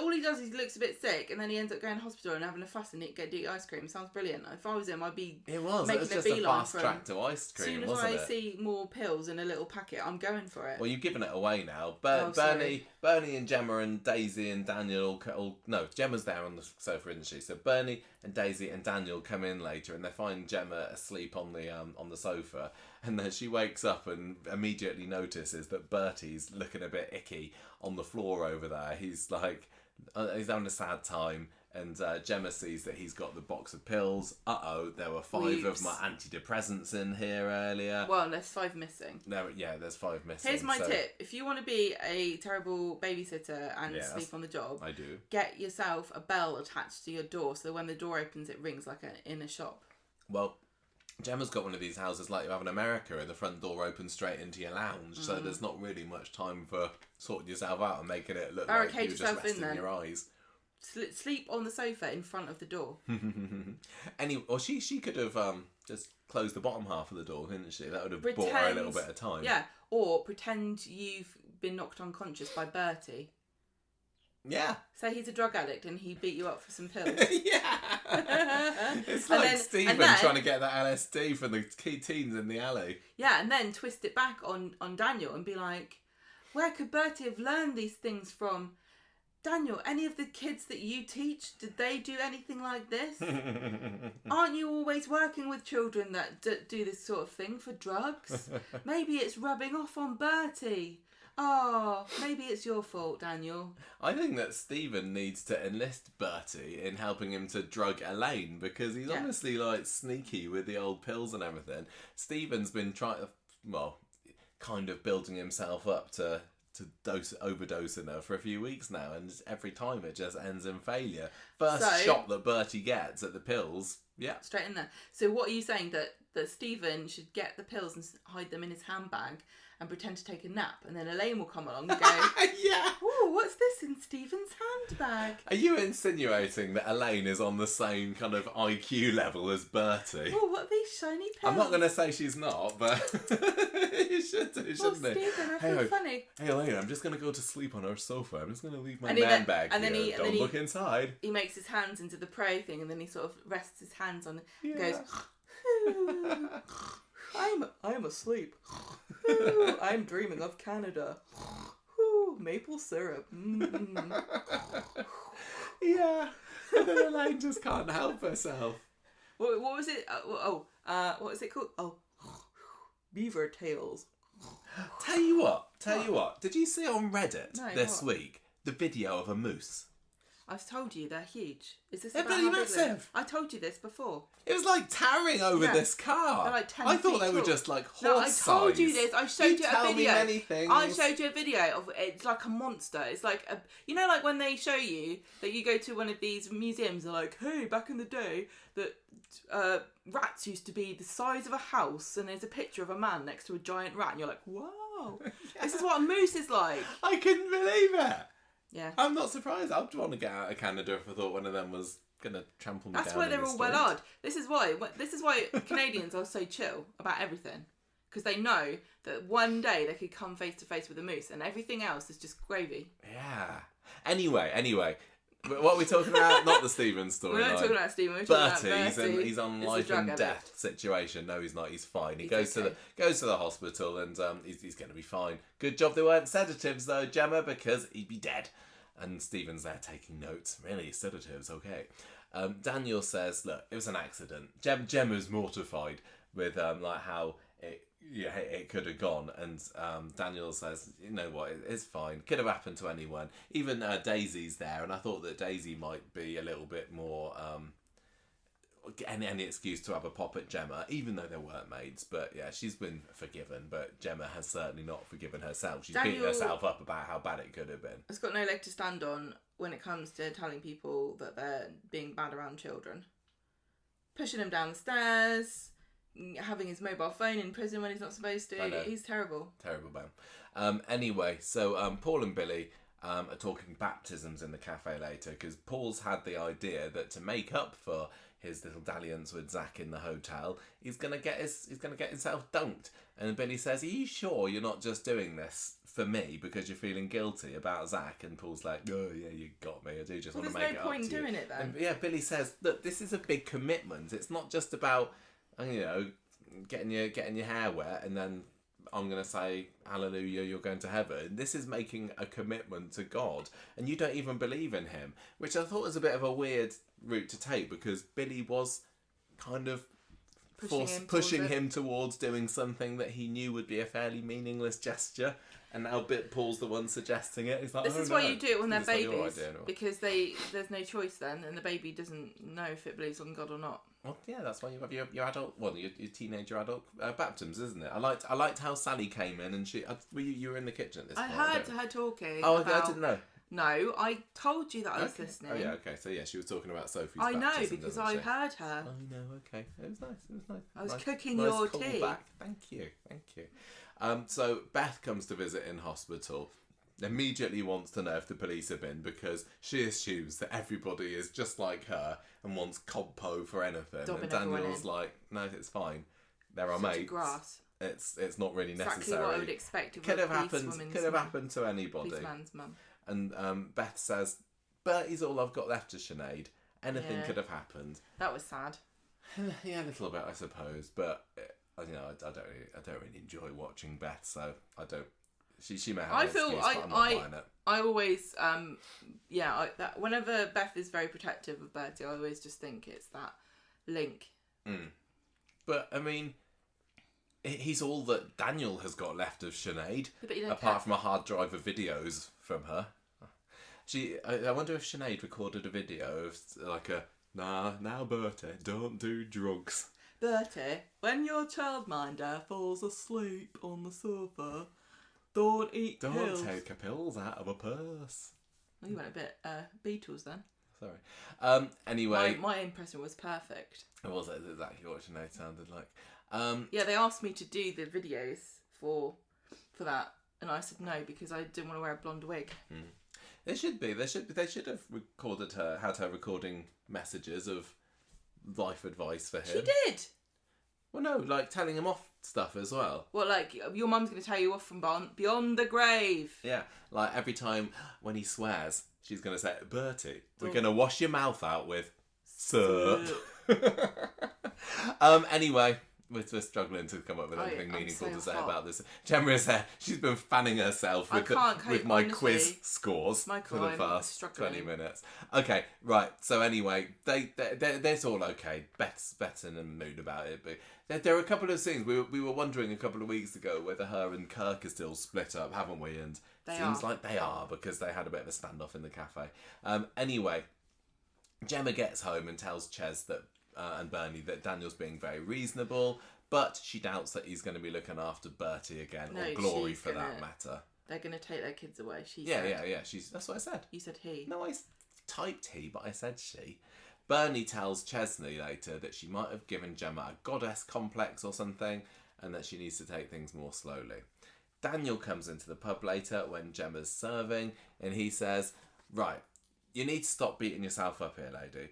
All he does is he looks a bit sick, and then he ends up going to hospital and having a fuss and get eat ice cream. Sounds brilliant. If I was him, I'd be It was just a fast track to ice cream, wasn't it? As soon as I see more pills in a little packet, I'm going for it. Well, you've given it away now. Bernie and Gemma and Daisy and Daniel no, Gemma's there on the sofa, isn't she? So Bernie and Daisy and Daniel come in later, and they find Gemma asleep on the sofa. And then she wakes up and immediately notices that Bertie's looking a bit icky on the floor over there. He's like, he's having a sad time. And Gemma sees that he's got the box of pills. There were 5 of my antidepressants in here earlier. Well, there's 5 missing. There's 5 missing. Here's my tip. If you want to be a terrible babysitter and sleep on the job, I do. Get yourself a bell attached to your door so when the door opens, it rings like in a shop. Well, Gemma's got one of these houses like you have in America, and the front door opens straight into your lounge, so there's not really much time for sorting yourself out and making it look like you're just resting your eyes. sleep on the sofa in front of the door. Or she could have just closed the bottom half of the door, couldn't she? That would have bought her a little bit of time. Yeah, or pretend you've been knocked unconscious by Bertie. Yeah. Say he's a drug addict and he beat you up for some pills. Yeah. It's like Stephen trying to get that LSD from the teens in the alley. Yeah, and then twist it back on Daniel and be like, where could Bertie have learned these things from? Daniel, any of the kids that you teach, did they do anything like this? Aren't you always working with children that do this sort of thing for drugs? Maybe it's rubbing off on Bertie. Oh, maybe it's your fault, Daniel. I think that Stephen needs to enlist Bertie in helping him to drug Elaine, because he's honestly like sneaky with the old pills and everything. Stephen's been kind of building himself up to overdosing her for a few weeks now, and every time it just ends in failure. First shot that Bertie gets at the pills, straight in there. So what are you saying, that Stephen should get the pills and hide them in his handbag and pretend to take a nap, and then Elaine will come along and go, yeah, oh, what's this in Stephen's handbag? Are you insinuating that Elaine is on the same kind of IQ level as Bertie? Oh, what are these shiny pills? I'm not going to say she's not, but you should do, shouldn't you? Stephen, I feel funny. Hey Elaine, I'm just going to go to sleep on our sofa. I'm just going to leave my handbag here. Don't look inside. He makes his hands into the pray thing, and then he sort of rests his hands on it and goes, I'm asleep. I'm dreaming of Canada. Maple syrup. Yeah. And then Elaine just can't help herself. What was it? What was it called? Oh, beaver tails. Tell you what. Did you see on Reddit this week the video of a moose? I've told you they're huge. Is this they're bloody massive? I told you this before. It was like towering over this car. They're like 10 I thought feet they were tall. just like horse No, I told size. you this. I showed you a video. Me many things. I showed you a video of it's like a monster. It's like like when they show you that you go to one of these museums. They're like, hey, back in the day, that rats used to be the size of a house, and there's a picture of a man next to a giant rat, and you're like, wow, this is what a moose is like. I couldn't believe it. Yeah. I'm not surprised. I'd want to get out of Canada if I thought one of them was going to trample me down. That's why they're all well-odd. This is why Canadians are so chill about everything. Because they know that one day they could come face to face with a moose, and everything else is just gravy. Yeah. Anyway. What are we talking about? Not the Stephen story. We're not talking about Stephen. We're talking about Bertie. He's on life and death situation. No, he's not. He's fine. He goes to the hospital, and he's going to be fine. Good job they weren't sedatives though, Gemma, because he'd be dead. And Stephen's there taking notes. Really, sedatives, okay. Daniel says, look, it was an accident. Gemma's mortified with like how it could have gone, and Daniel says, you know what, it's fine, could have happened to anyone, even Daisy's there, and I thought that Daisy might be a little bit more any excuse to have a pop at Gemma, even though they weren't maids. But yeah, she's been forgiven, but Gemma has certainly not forgiven herself. She's beating herself up about how bad it could have been. It's got no leg to stand on when it comes to telling people that they're being bad around children, pushing them down the stairs, having his mobile phone in prison when he's not supposed to. He's terrible. Terrible man. Anyway, so Paul and Billy are talking baptisms in the cafe later, because Paul's had the idea that to make up for his little dalliance with Zach in the hotel, he's gonna get himself dunked. And Billy says, "Are you sure you're not just doing this for me because you're feeling guilty about Zach?" And Paul's like, "Oh yeah, you got me. I do just want to make it up to you." There's no point in doing it then. And, yeah, Billy says, "Look, this is a big commitment. It's not just about getting your hair wet and then I'm going to say, hallelujah, you're going to heaven. This is making a commitment to God, and you don't even believe in him," which I thought was a bit of a weird route to take, because Billy was kind of pushing him towards doing something that he knew would be a fairly meaningless gesture, and now Paul's the one suggesting it. He's like, this is why you do it when they're babies, idea, because there's no choice then, and the baby doesn't know if it believes on God or not. Well, yeah, that's why you have your adult, your teenager adult baptisms, isn't it? I liked how Sally came in, and you were in the kitchen at this point. I heard her talking. Oh, I didn't know. No, I told you that I was listening. Oh yeah, okay. So yeah, she was talking about Sophie's I baptism. know, because I heard her. Oh no, okay. It was nice. I was cooking your tea. Back. Thank you. So Beth comes to visit in hospital. immediately wants to know if the police have been because she assumes that everybody is just like her and wants compo for anything. Dobbing and Daniel's everyone like, no, it's fine. They're our Such a mates. grass. It's not really Exactly necessary. what I would expect of Could a have happened. policewoman's Could have mum. happened to anybody. Policeman's mum. And Beth says, Bertie's all I've got left to Sinead. Anything Yeah. could have happened. That was sad. Yeah, a little bit, I suppose. But I don't really enjoy watching Beth, so I don't. She may have an excuse, but I'm not buying it. I always, whenever Beth is very protective of Bertie, I always just think it's that link. But I mean, he's all that Daniel has got left of Sinead, But you don't apart from a hard drive of videos from her. I wonder if Sinead recorded a video of like a now Bertie, don't do drugs. Bertie, when your childminder falls asleep on the sofa, don't eat pills. Don't take a pills out of a purse. Oh, you went a bit Beatles then. Sorry. Anyway, My impression was perfect. it was exactly what Sinead sounded like. Yeah, they asked me to do the videos for that, and I said no because I didn't want to wear a blonde wig. They should be. They should have recorded her, had her recording messages of life advice for him. She did. Well, no, like telling him off stuff as well. Well, like your mum's going to tell you off from beyond the grave. Yeah, like every time when he swears, she's going to say, Bertie, we're going to wash your mouth out with syrup. Anyway, we're struggling to come up with anything meaningful to say about this. Gemma is there. She's been fanning herself with my honestly. quiz scores for the past struggling. 20 minutes. Okay, right. So anyway, it's all okay. Beth's in a mood about it, but there are a couple of scenes. We were wondering a couple of weeks ago whether her and Kirk are still split up, haven't we? And seems like they are because they had a bit of a standoff in the cafe. Anyway, Gemma gets home and tells Ches that and Bernie that Daniel's being very reasonable, but she doubts that he's going to be looking after Bertie again, or Glory for that matter. They're going to take their kids away. Yeah. That's what I said. You said he. No, I typed he, but I said she. Bernie tells Chesney later that she might have given Gemma a goddess complex or something, and that she needs to take things more slowly. Daniel comes into the pub later when Gemma's serving, and he says, right, you need to stop beating yourself up here, lady.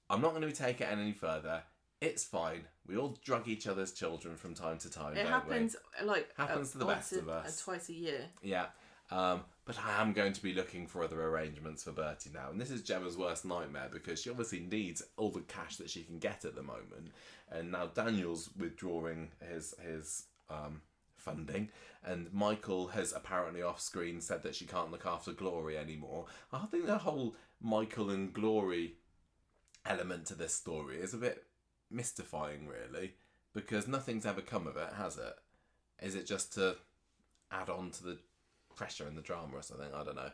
I'm not going to take it any further. It's fine. We all drug each other's children from time to time, It happens to the best of us. Twice a year. Yeah. But I am going to be looking for other arrangements for Bertie now. And this is Gemma's worst nightmare because she obviously needs all the cash that she can get at the moment. And now Daniel's withdrawing his funding. And Michael has apparently off screen said that she can't look after Glory anymore. I think the whole Michael and Glory element to this story is a bit mystifying, really, because nothing's ever come of it, has it? Is it just to add on to the pressure and the drama or something? I don't know.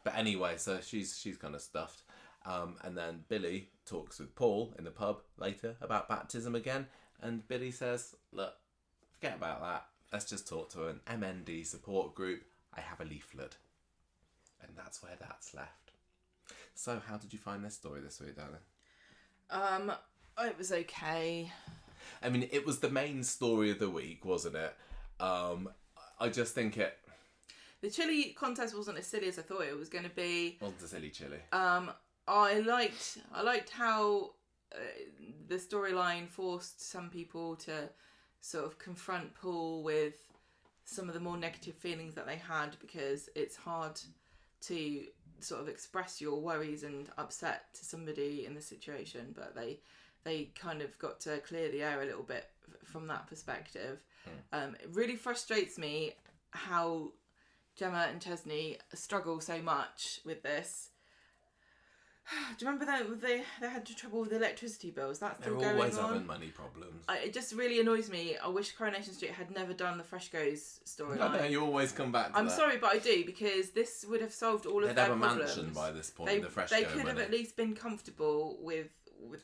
But anyway, so she's kind of stuffed. And then Billy talks with Paul in the pub later about baptism again, and Billy says, look, forget about that. Let's just talk to an MND support group. I have a leaflet. And that's where that's left. So, how did you find this story this week, darling? It was okay. I mean, it was the main story of the week, wasn't it? I just think the chili contest wasn't as silly as I thought it was going to be. Wasn't a silly chili. I liked how the storyline forced some people to sort of confront Paul with some of the more negative feelings that they had, because it's hard to sort of express your worries and upset to somebody in the situation, but they kind of got to clear the air a little bit from that perspective. It really frustrates me how Gemma and Chesney struggle so much with this. Do you remember that they had trouble with electricity bills? That's still going on. They're always having money problems. It just really annoys me. I wish Coronation Street had never done the Frescoes storyline. I know, you always come back to that. I'm sorry, but I do, because this would have solved all of their problems. They'd have a mansion by this point, the Fresco They could money. have at least been comfortable with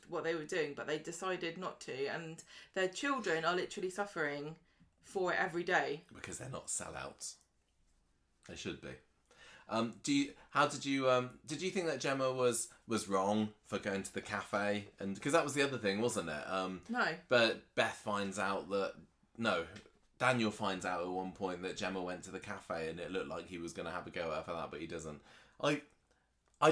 what they were doing, but they decided not to, and their children are literally suffering for it every day. Because they're not sellouts. They should be. Did you think that Gemma was wrong for going to the cafe? And because that was the other thing, wasn't it? No. But Beth finds out that no, Daniel finds out at one point that Gemma went to the cafe and it looked like he was going to have a go at her for that, but he doesn't. I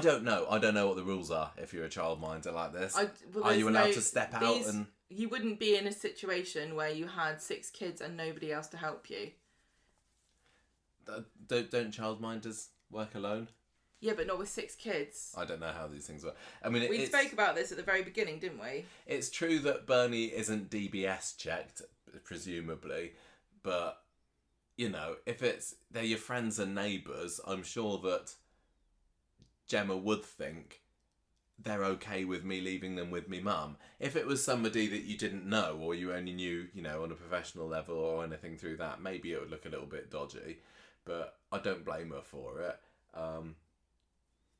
don't know. I don't know what the rules are if you're a childminder like this. Are you allowed to step out and... You wouldn't be in a situation where you had 6 kids and nobody else to help you. Don't childminders work alone? Yeah, but not with 6 kids. I don't know how these things work. I mean, we spoke about this at the very beginning, didn't we? It's true that Bernie isn't DBS checked, presumably, but, you know, if they're your friends and neighbours, I'm sure that Gemma would think they're okay with me leaving them with me mum. If it was somebody that you didn't know or you only knew, you know, on a professional level or anything through that, maybe it would look a little bit dodgy, but I don't blame her for it.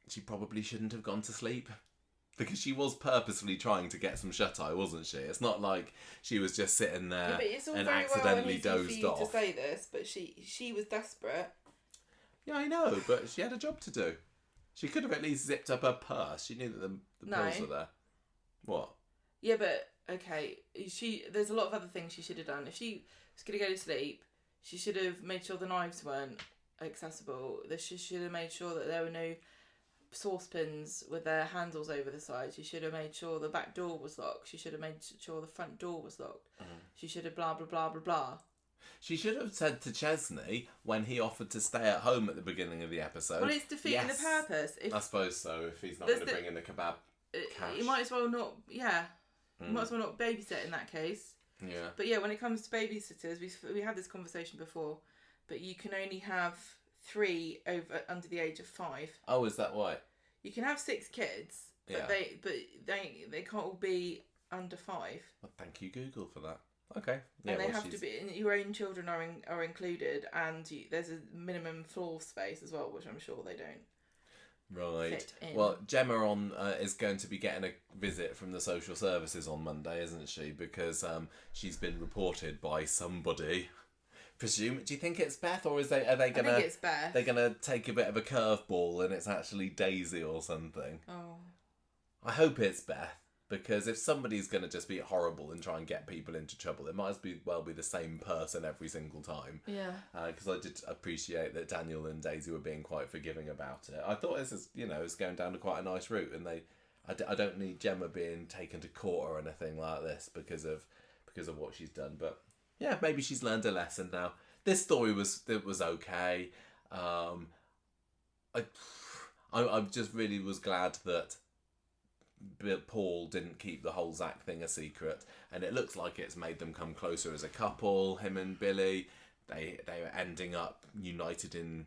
She probably shouldn't have gone to sleep because she was purposefully trying to get some shut-eye, wasn't she? It's not like she was just sitting there and accidentally dozed off. To say this, but she was desperate. Yeah, I know, but she had a job to do. She could have at least zipped up her purse. She knew that the pills were there. What? Yeah, but okay. There's a lot of other things she should have done. If she was going to go to sleep, she should have made sure the knives weren't accessible. She should have made sure that there were no saucepans with their handles over the side. She should have made sure the back door was locked. She should have made sure the front door was locked. She should have blah blah blah blah blah. She should have said to Chesney when he offered to stay at home at the beginning of the episode. Well, it's defeating the purpose. I suppose so. If he's not going to bring in the kebab cash, you might as well not. Yeah, you might as well not babysit in that case. Yeah. But yeah, when it comes to babysitters, we had this conversation before, but you can only have 3 under the age of 5. Oh, is that why? You can have 6 kids, but they can't all be under 5. Well, thank you, Google, for that. Okay. Yeah, and they have to be. Your own children are included, and there's a minimum floor space as well, which I'm sure they don't. Right. Fit in. Well, Gemma is going to be getting a visit from the social services on Monday, isn't she? Because she's been reported by somebody. Do you think it's Beth, or are they gonna? I think it's Beth. They're gonna take a bit of a curveball, and it's actually Daisy or something. Oh. I hope it's Beth, because if somebody's gonna just be horrible and try and get people into trouble, it might as well be the same person every single time. Yeah. Because I did appreciate that Daniel and Daisy were being quite forgiving about it. I thought this is, it's going down to quite a nice route, and I don't need Gemma being taken to court or anything like this because of what she's done, but. Yeah, maybe she's learned a lesson now. This story was okay. I just really was glad that Paul didn't keep the whole Zach thing a secret, and it looks like it's made them come closer as a couple. Him and Billy, they were ending up united in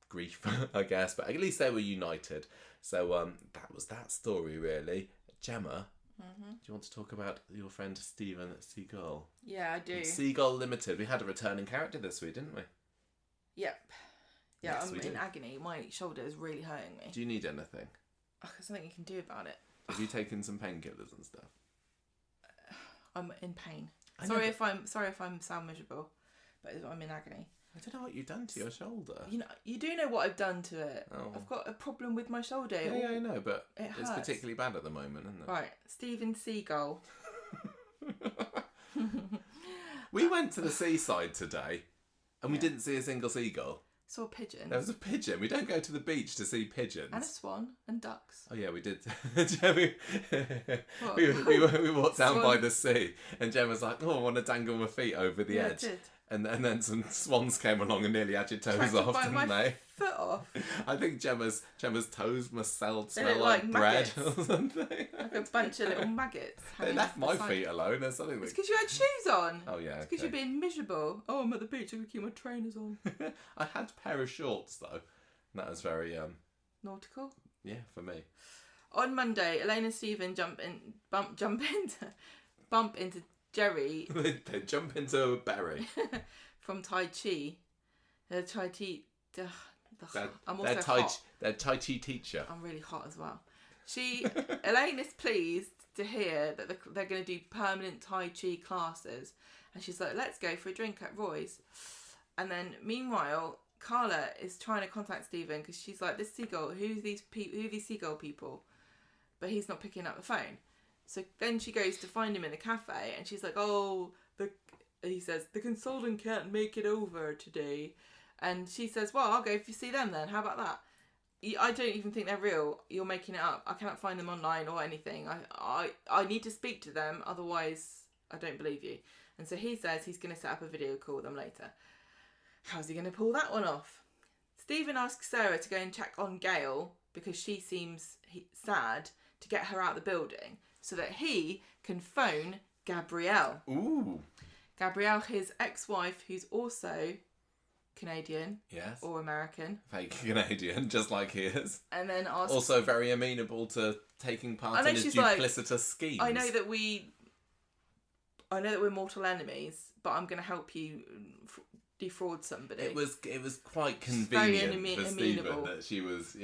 grief, I guess, but at least they were united. So that was that story, really. Gemma. Mm-hmm. Do you want to talk about your friend Stephen Seagull? Yeah, I do. Seagull Limited. We had a returning character this week, didn't we? Yep. Yeah, yes, I'm in agony. My shoulder is really hurting me. Do you need anything? Oh, there's something you can do about it. Have you taken some painkillers and stuff? I'm in pain. Sorry if I'm sound miserable, but I'm in agony. I don't know what you've done to your shoulder. You do know what I've done to it. Oh. I've got a problem with my shoulder. Yeah, I know, but it's particularly bad at the moment, isn't it? Right, Stephen Seagull. We went to the seaside today, and we didn't see a single seagull. Saw a pigeon. There was a pigeon. We don't go to the beach to see pigeons. And a swan and ducks. Oh yeah, we did. we walked down by the sea, and Jen was like, "Oh, I want to dangle my feet over the edge." I did. And then some swans came along and nearly had your toes off, didn't they? Foot off. I think Gemma's toes must smell like bread or something. Like a bunch of little maggots. They left my feet alone. There's something. It's because you had shoes on. Oh yeah. It's because you're being miserable. Oh, I'm at the beach. I'm gonna keep my trainers on. I had a pair of shorts though. That was very nautical. Yeah, for me. On Monday, Elaine and Stephen bump into Jerry. They jump into Barry. From Tai Chi. They're Tai Chi. I'm also hot. They're Tai Chi teacher. I'm really hot as well. Elaine is pleased to hear that they're going to do permanent Tai Chi classes. And she's like, let's go for a drink at Roy's. And then, meanwhile, Carla is trying to contact Stephen because she's like, this seagull, who are these seagull people? But he's not picking up the phone. So then she goes to find him in the cafe, and she's like, "Oh, he says, the consultant can't make it over today. And she says, well, I'll go if you see them then. How about that? I don't even think they're real. You're making it up. I can't find them online or anything. I need to speak to them, otherwise I don't believe you. And so he says he's going to set up a video call with them later. How's he going to pull that one off? Stephen asks Sarah to go and check on Gail because she seems sad, to get her out of the building so that he can phone Gabrielle. Ooh. Gabrielle, his ex-wife, who's also Canadian. Yes. Or American. Fake Canadian, just like he is. And then asks... Also very amenable to taking part in his duplicitous schemes. I know that we're mortal enemies, but I'm going to help you defraud somebody. It was quite convenient for Stephen that she was,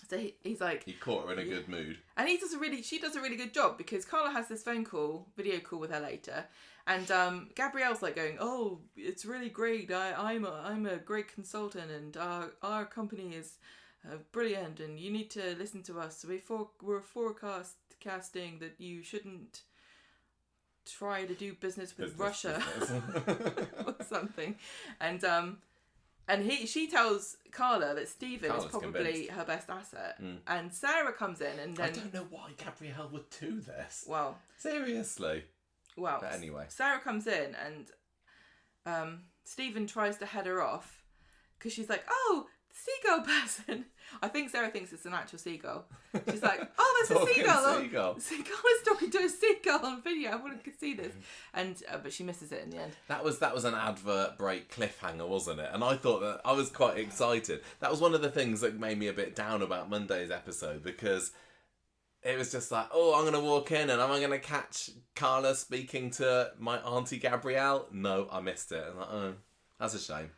So he's like... He caught her in a good mood. And she does a really good job because Carla has this video call with her later. And Gabrielle's like going, oh, it's really great. I'm a great consultant and our company is brilliant and you need to listen to us. We're forecasting that you shouldn't try to do business with Russia or something. And she tells Carla that Stephen is probably convinced. Her best asset. And Sarah comes in and then... I don't know why Gabrielle would do this. Well... Seriously. Well, but anyway. Sarah comes in and Stephen tries to head her off because she's like, oh, seagull person. I think Sarah thinks it's an actual seagull. She's like, oh, there's a seagull. The seagull is talking to a seagull on video. I wanted to see this. And but she misses it in the end. That was an advert break cliffhanger, wasn't it? And I thought that I was quite excited. That was one of the things that made me a bit down about Monday's episode because it was just like, oh, I'm going to walk in and am I going to catch Carla speaking to my auntie Gabrielle? No, I missed it. I'm like, oh, that's a shame.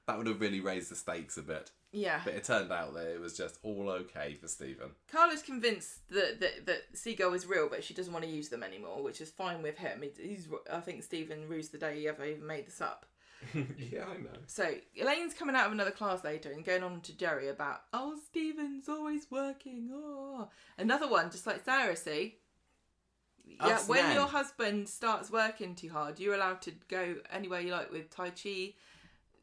That would have really raised the stakes a bit. Yeah. But it turned out that it was just all okay for Stephen. Carla's convinced that seagull is real, but she doesn't want to use them anymore, which is fine with him. I think Stephen rues the day he ever even made this up. Yeah, I know. So, Elaine's coming out of another class later and going on to Jerry about, oh, Stephen's always working. Oh. Another one, just like Sarah, see? Yeah, when your husband starts working too hard, you're allowed to go anywhere you like with Tai Chi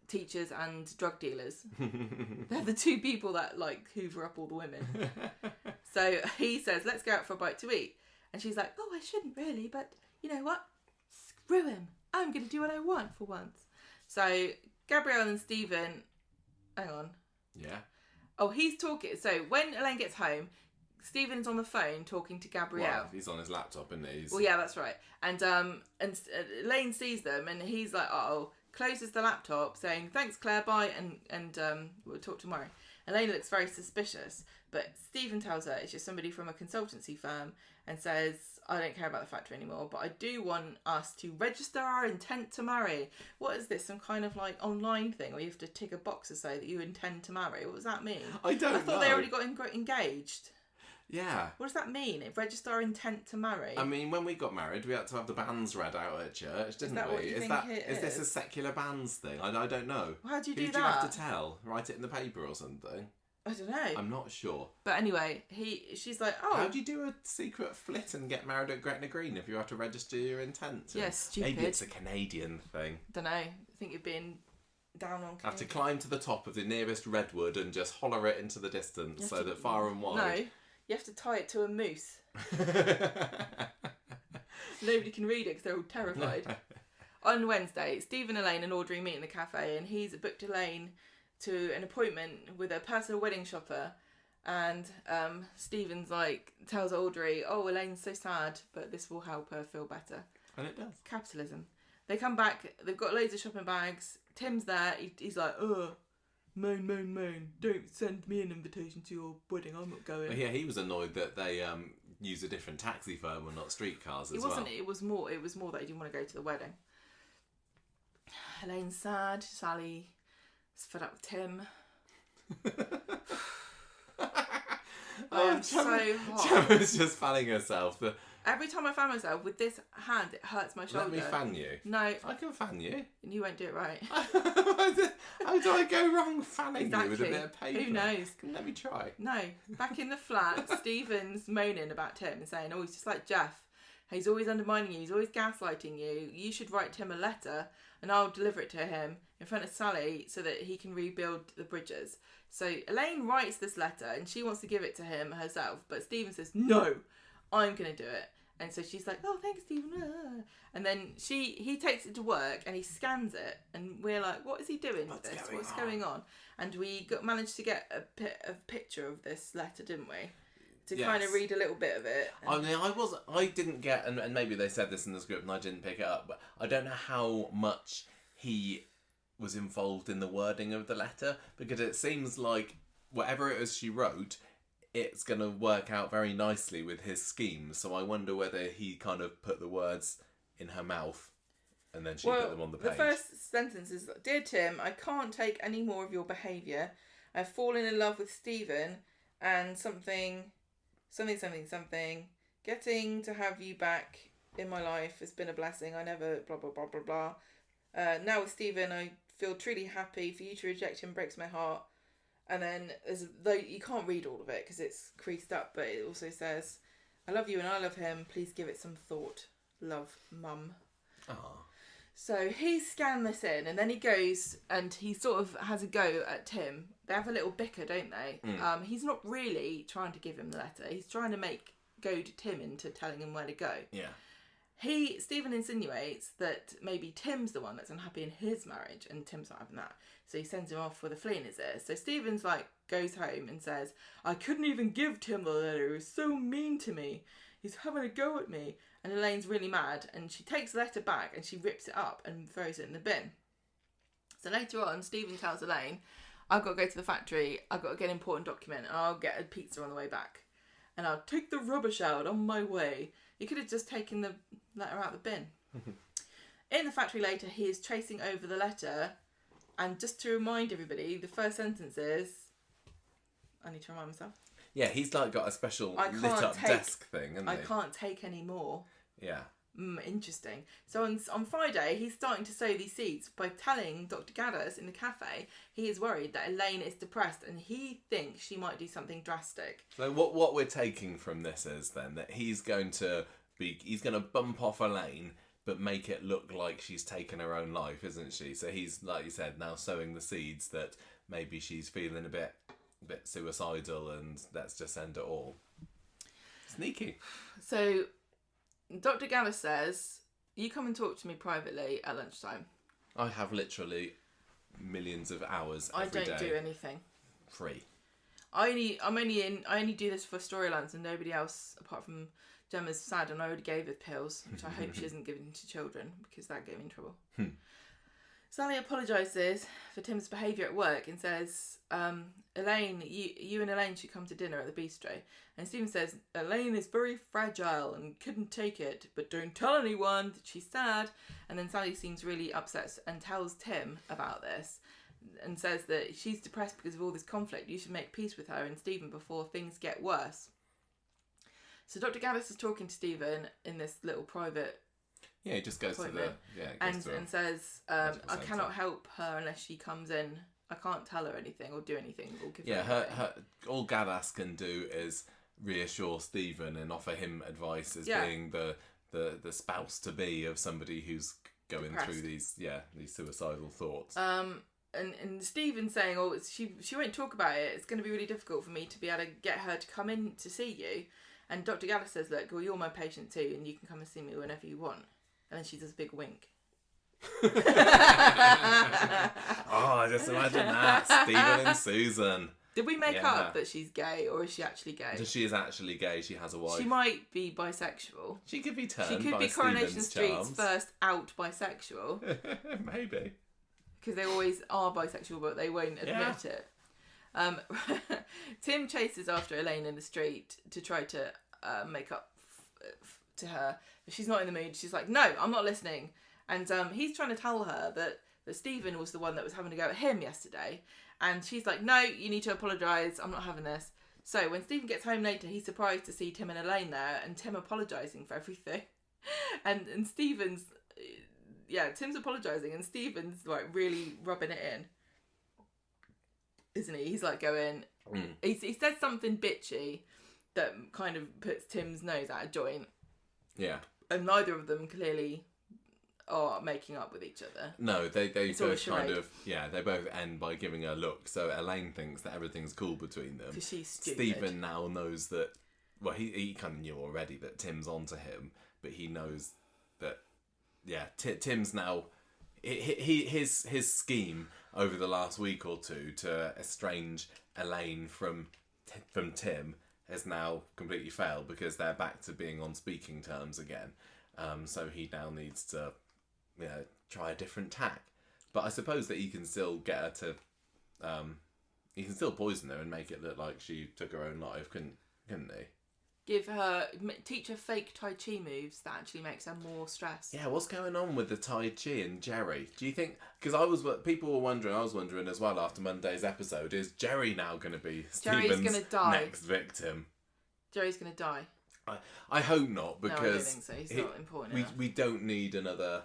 teachers and drug dealers. They're the two people that, like, hoover up all the women. So he says, let's go out for a bite to eat. And she's like, oh, I shouldn't really, but you know what? Screw him. I'm going to do what I want for once. So Gabrielle and Stephen, hang on. Yeah. Oh, he's talking. So when Elaine gets home, Stephen's on the phone talking to Gabrielle. Well, he's on his laptop, isn't he? Well, yeah, that's right. And Elaine sees them, and he's like, "Oh," closes the laptop, saying, "Thanks, Claire, bye," and we'll talk tomorrow. Elaine looks very suspicious, but Stephen tells her it's just somebody from a consultancy firm and says, I don't care about the factory anymore, but I do want us to register our intent to marry. What is this? Some kind of like online thing where you have to tick a box to say that you intend to marry? What does that mean? I thought they already got engaged. Yeah. What does that mean? Register our intent to marry? I mean, when we got married, we had to have the banns read out at church, didn't we? What you think it is this a secular banns thing? I don't know. Well, how do you do that? Who do you have to tell? Write it in the paper or something? I don't know. I'm not sure. But anyway, she's like, oh. How do you do a secret flit and get married at Gretna Green if you have to register your intent? Yes, stupid. Maybe it's a Canadian thing. Don't know. I think you're being down on Canadian. Have to climb to the top of the nearest redwood and just holler it into the distance so that far and wide. No, you have to tie it to a moose. Nobody can read it because they're all terrified. On Wednesday, Stephen, Elaine and Audrey meet in the cafe and he's booked Elaine to an appointment with a personal wedding shopper, and Stephen's like tells Audrey, oh, Elaine's so sad, but this will help her feel better. And it does. Capitalism. They come back, they've got loads of shopping bags. Tim's there, he's like, moan, don't send me an invitation to your wedding, I'm not going. Yeah, he was annoyed that they used a different taxi firm and not streetcars as well. It was more that he didn't want to go to the wedding. Elaine's sad, Sally is fed up with Tim. I am so hot. Gemma's just fanning herself. Every time I fan myself with this hand, it hurts my shoulder. Let me fan you. No. I can fan you. And you won't do it right. How do I go wrong fanning you with a bit of paper? Who knows? Let me try. No. Back in the flat, Stephen's moaning about Tim and saying, oh, he's just like Jeff. He's always undermining you. He's always gaslighting you. You should write him a letter and I'll deliver it to him in front of Sally so that he can rebuild the bridges. So Elaine writes this letter and she wants to give it to him herself. But Stephen says, no, I'm going to do it. And so she's like, oh, thanks, Stephen. And then he takes it to work and he scans it. And we're like, what is he doing with this? What's going on? And we managed to get a picture of this letter, didn't we? To kind of read a little bit of it. I mean, I didn't get, and maybe they said this in the script and I didn't pick it up, but I don't know how much he was involved in the wording of the letter, because it seems like whatever it is she wrote, it's going to work out very nicely with his scheme. So I wonder whether he kind of put the words in her mouth and then she put them on the page. The first sentence is, Dear Tim, I can't take any more of your behaviour. I've fallen in love with Stephen and something. Getting to have you back in my life has been a blessing. I never blah, blah, blah, blah, blah. Now with Stephen, I feel truly happy. For you to reject him breaks my heart. And then, though you can't read all of it because it's creased up, but it also says, I love you and I love him. Please give it some thought. Love, Mum. Aww. So he scanned this in and then he goes and he sort of has a go at Tim. They have a little bicker, don't they? He's not really trying to give him the letter. He's trying to goad Tim into telling him where to go. Yeah. Stephen insinuates that maybe Tim's the one that's unhappy in his marriage and Tim's not having that. So he sends him off with a flea in his ear. So Stephen's goes home and says, I couldn't even give Tim the letter. He was so mean to me. He's having a go at me. And Elaine's really mad and she takes the letter back and she rips it up and throws it in the bin. So later on, Stephen tells Elaine, I've got to go to the factory. I've got to get an important document and I'll get a pizza on the way back. And I'll take the rubbish out on my way. You could have just taken the letter out of the bin. In the factory later, he is tracing over the letter. And just to remind everybody, the first sentence is... I need to remind myself. Yeah, he's got a special lit up desk thing, isn't he? I can't take any more. Yeah. Interesting. So on Friday, he's starting to sow these seeds by telling Dr. Gaddis in the cafe he is worried that Elaine is depressed and he thinks she might do something drastic. So what we're taking from this is then that he's going to bump off Elaine but make it look like she's taken her own life, isn't she? So he's, like you said, now sowing the seeds that maybe she's feeling a bit suicidal and let's just end it all. Sneaky. So Dr. Gaddis says, you come and talk to me privately at lunchtime. I have literally millions of hours every day. I don't do anything. Free. I only do this for storylines and nobody else apart from Gemma's sad and I already gave her pills, which I hope she isn't giving to children because that gave me in trouble. Sally apologises for Tim's behaviour at work and says, Elaine, you and Elaine should come to dinner at the bistro. And Stephen says, Elaine is very fragile and couldn't take it, but don't tell anyone that she's sad. And then Sally seems really upset and tells Tim about this and says that she's depressed because of all this conflict. You should make peace with her and Stephen before things get worse. So Dr. Gaddis is talking to Stephen in this little private... Yeah, he just goes to the... Yeah, and says, I cannot help her unless she comes in. I can't tell her anything or do anything or give her anything. Her all Gaddis can do is reassure Stephen and offer him advice as being the spouse-to-be of somebody who's going through these suicidal thoughts. And Stephen's saying, she won't talk about it. It's going to be really difficult for me to be able to get her to come in to see you. And Dr. Gaddis says, look, well, you're my patient too and you can come and see me whenever you want. And then she does a big wink. Just imagine that. Stephen and Susan. Did we make up that she's gay or is she actually gay? She is actually gay. She has a wife. She might be bisexual. She could be turned. She could be Coronation Street's first out bisexual. Maybe. Because they always are bisexual, but they won't admit it. Tim chases after Elaine in the street to try to make up to her. She's not in the mood. She's like, no, I'm not listening. And he's trying to tell her that Stephen was the one that was having a go at him yesterday. And she's like, no, you need to apologise. I'm not having this. So when Stephen gets home later, he's surprised to see Tim and Elaine there and Tim apologising for everything. and Stephen's, Tim's apologising and Stephen's like really rubbing it in. Isn't he? He's like going, he says something bitchy that kind of puts Tim's nose out of joint. Yeah. And neither of them clearly are making up with each other. No, they It's all a both kind charade. of, they both end by giving her a look. So Elaine thinks that everything's cool between them. Because she's stupid. Stephen now knows that, well, he kind of knew already that Tim's onto him, but he knows that, Tim's now, his scheme over the last week or two to estrange Elaine from Tim has now completely failed because they're back to being on speaking terms again. So he now needs to, try a different tack. But I suppose that he can still get her to, he can still poison her and make it look like she took her own life, couldn't he? Teach her fake Tai Chi moves that actually makes her more stressed. Yeah, what's going on with the Tai Chi and Jerry? Do you think, because I was wondering as well after Monday's episode, is Jerry now going to be Stephen's next victim? Jerry's going to die. I hope not, No, I don't because think so. He's not important enough. we don't need another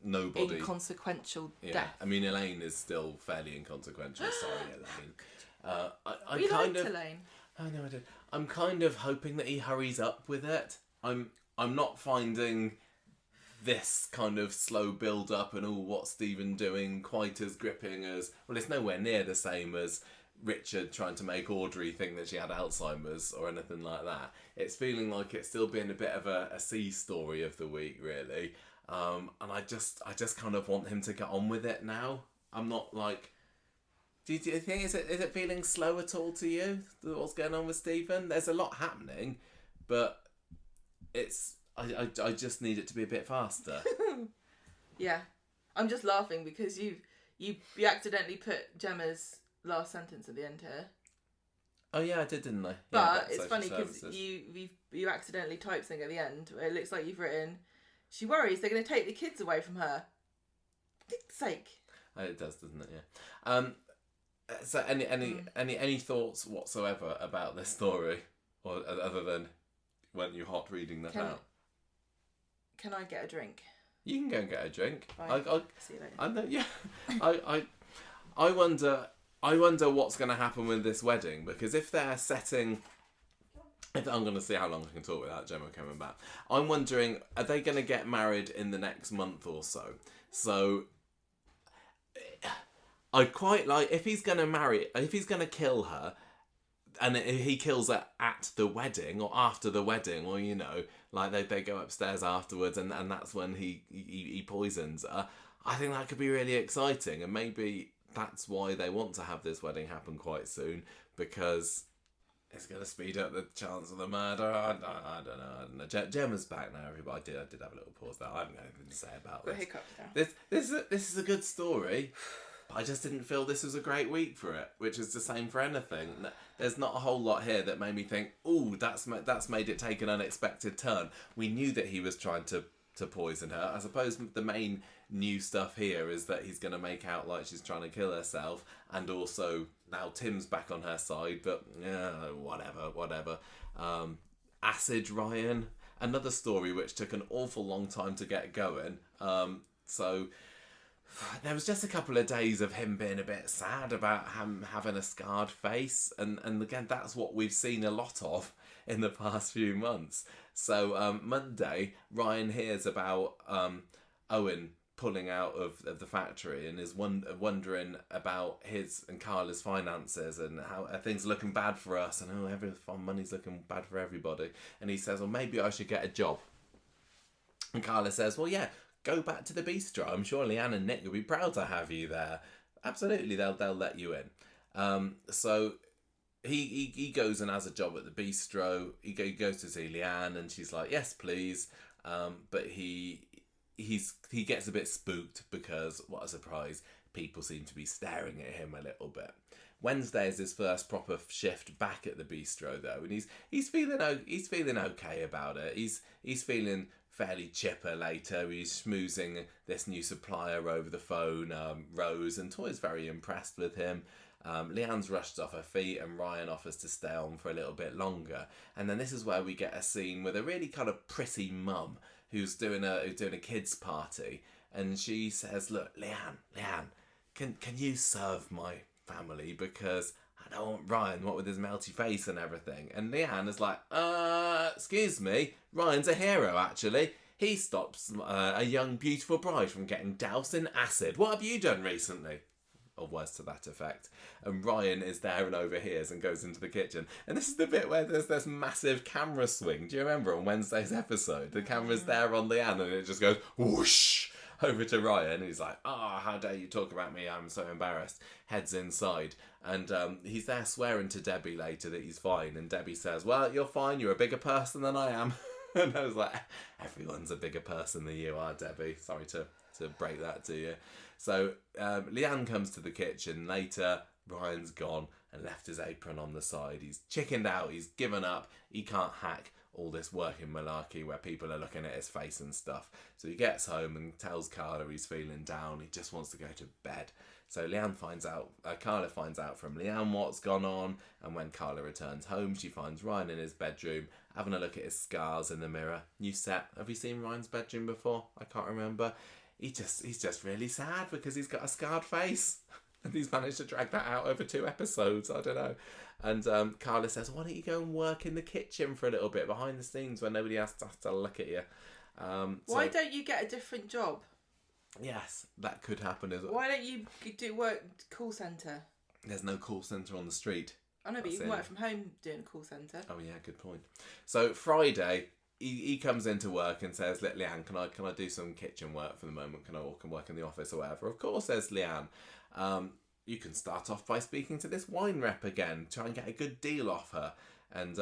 nobody. Inconsequential Yeah, death. I mean, Elaine is still fairly inconsequential. Sorry, Elaine. We liked Elaine. I know I did. I'm kind of hoping that he hurries up with it. I'm not finding this kind of slow build up and what's Stephen doing quite as gripping as, well, it's nowhere near the same as Richard trying to make Audrey think that she had Alzheimer's or anything like that. It's feeling like it's still been a bit of a C story of the week, really. And I just kind of want him to get on with it now. I'm not like, do you think, is it feeling slow at all to you? What's going on with Stephen? There's a lot happening, but I just need it to be a bit faster. Yeah, I'm just laughing because you accidentally put Gemma's last sentence at the end here. Oh yeah, I did, didn't I? But it's funny because you accidentally typed something at the end where it looks like you've written, she worries they're going to take the kids away from her. For Dick's sake. It does, doesn't it? Yeah. So any thoughts whatsoever about this story, or other than weren't you hot reading that out? Can I get a drink? You can go and get a drink. Bye. See you later. I know. Yeah. I wonder what's going to happen with this wedding, because if they're setting, I'm going to see how long I can talk without Gemma coming back. I'm wondering, are they going to get married in the next month or so? So I'd quite like, if he's going to kill her, and he kills her at the wedding or after the wedding, or like they go upstairs afterwards, and that's when he poisons her. I think that could be really exciting, and maybe that's why they want to have this wedding happen quite soon, because it's going to speed up the chance of the murder. I don't know. Gemma's back now, everybody. I did have a little pause there. I haven't got anything to say about Got this. hiccups now. This is a good story, but I just didn't feel this was a great week for it, which is the same for anything. There's not a whole lot here that made me think, ooh, that's made it take an unexpected turn. We knew that he was trying to poison her. I suppose the main new stuff here is that he's going to make out like she's trying to kill herself, and also now Tim's back on her side, but yeah, whatever. Acid Ryan, another story which took an awful long time to get going. So there was just a couple of days of him being a bit sad about him having a scarred face, and again, that's what we've seen a lot of in the past few months. So Monday, Ryan hears about Owen pulling out of the factory and is wondering about his and Carla's finances and how things are looking bad for us, and money's looking bad for everybody. And he says, well, maybe I should get a job. And Carla says, well, yeah, go back to the bistro. I'm sure Leanne and Nick will be proud to have you there. Absolutely, they'll let you in. So he goes and has a job at the bistro. He goes to see Leanne, and she's like, yes, please. But he gets a bit spooked because, what a surprise, people seem to be staring at him a little bit. Wednesday is his first proper shift back at the bistro though, and he's feeling okay about it. He's feeling fairly chipper later. He's schmoozing this new supplier over the phone, Rose, and Toy's very impressed with him. Leanne's rushed off her feet, and Ryan offers to stay on for a little bit longer. And then this is where we get a scene with a really kind of pretty mum who's doing a kids party, and she says, "Look, Leanne, can you serve my family, because I don't want Ryan, what with his melty face and everything. And Leanne is like, excuse me, Ryan's a hero, actually. He stops a young, beautiful bride from getting doused in acid. What have you done recently? Or words to that effect. And Ryan is there and overhears and goes into the kitchen. And this is the bit where there's this massive camera swing. Do you remember on Wednesday's episode? The camera's there on Leanne and it just goes whoosh over to Ryan. He's like, how dare you talk about me? I'm so embarrassed. Heads inside. And he's there swearing to Debbie later that he's fine. And Debbie says, well, you're fine. You're a bigger person than I am. And I was like, everyone's a bigger person than you are, Debbie. Sorry to break that to you. So Leanne comes to the kitchen later. Ryan's gone and left his apron on the side. He's chickened out. He's given up. He can't hack all this working malarkey where people are looking at his face and stuff. So he gets home and tells Carla he's feeling down. He just wants to go to bed. So Carla finds out from Leanne what's gone on, and when Carla returns home, she finds Ryan in his bedroom, having a look at his scars in the mirror. New set. Have you seen Ryan's bedroom before? I can't remember. He's just really sad because he's got a scarred face. And he's managed to drag that out over 2 episodes. I don't know. And Carla says, why don't you go and work in the kitchen for a little bit behind the scenes where nobody has to look at you? Why don't you get a different job? Yes, that could happen as well. Why don't you do work call centre? There's no call centre on the street. I know, but you can work from home doing a call centre. Oh yeah, good point. So Friday, he comes into work and says, "Let Leanne, can I do some kitchen work for the moment? Can work in the office or whatever?" Of course, says Leanne. You can start off by speaking to this wine rep again, try and get a good deal off her. And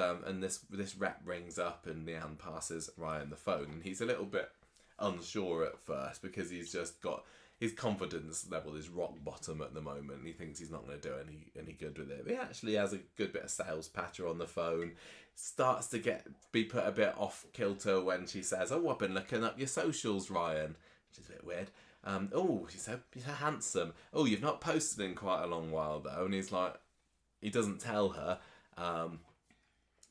this rep rings up and Leanne passes Ryan the phone, and he's a little bit unsure at first because he's just got his confidence level is rock bottom at the moment. He thinks he's not going to do any good with it. But he actually has a good bit of sales patter on the phone. Starts to be put a bit off kilter when she says, "Oh, I've been looking up your socials, Ryan," which is a bit weird. She's so handsome. Oh, you've not posted in quite a long while though. And he's like, he doesn't tell her.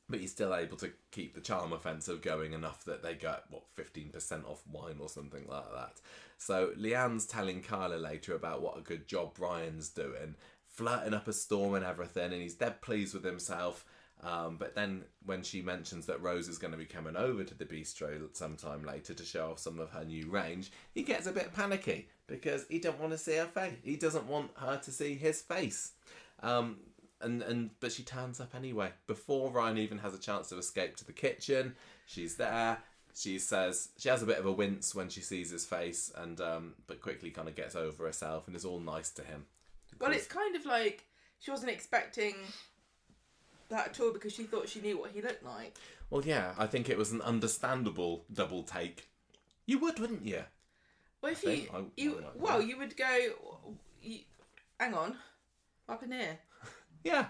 But he's still able to keep the charm offensive going enough that they get, 15% off wine or something like that. So Leanne's telling Carla later about what a good job Ryan's doing, flirting up a storm and everything, and he's dead pleased with himself. But then when she mentions that Rose is going to be coming over to the bistro sometime later to show off some of her new range, he gets a bit panicky because he don't want to see her face. He doesn't want her to see his face. But she turns up anyway. Before Ryan even has a chance to escape to the kitchen, she's there. She says she has a bit of a wince when she sees his face, and but quickly kind of gets over herself and is all nice to him. Well, it's kind of like she wasn't expecting that at all because she thought she knew what he looked like. Well, yeah, I think it was an understandable double take. You would, wouldn't you? Well, if you would go. Hang on, what happened here? Yeah,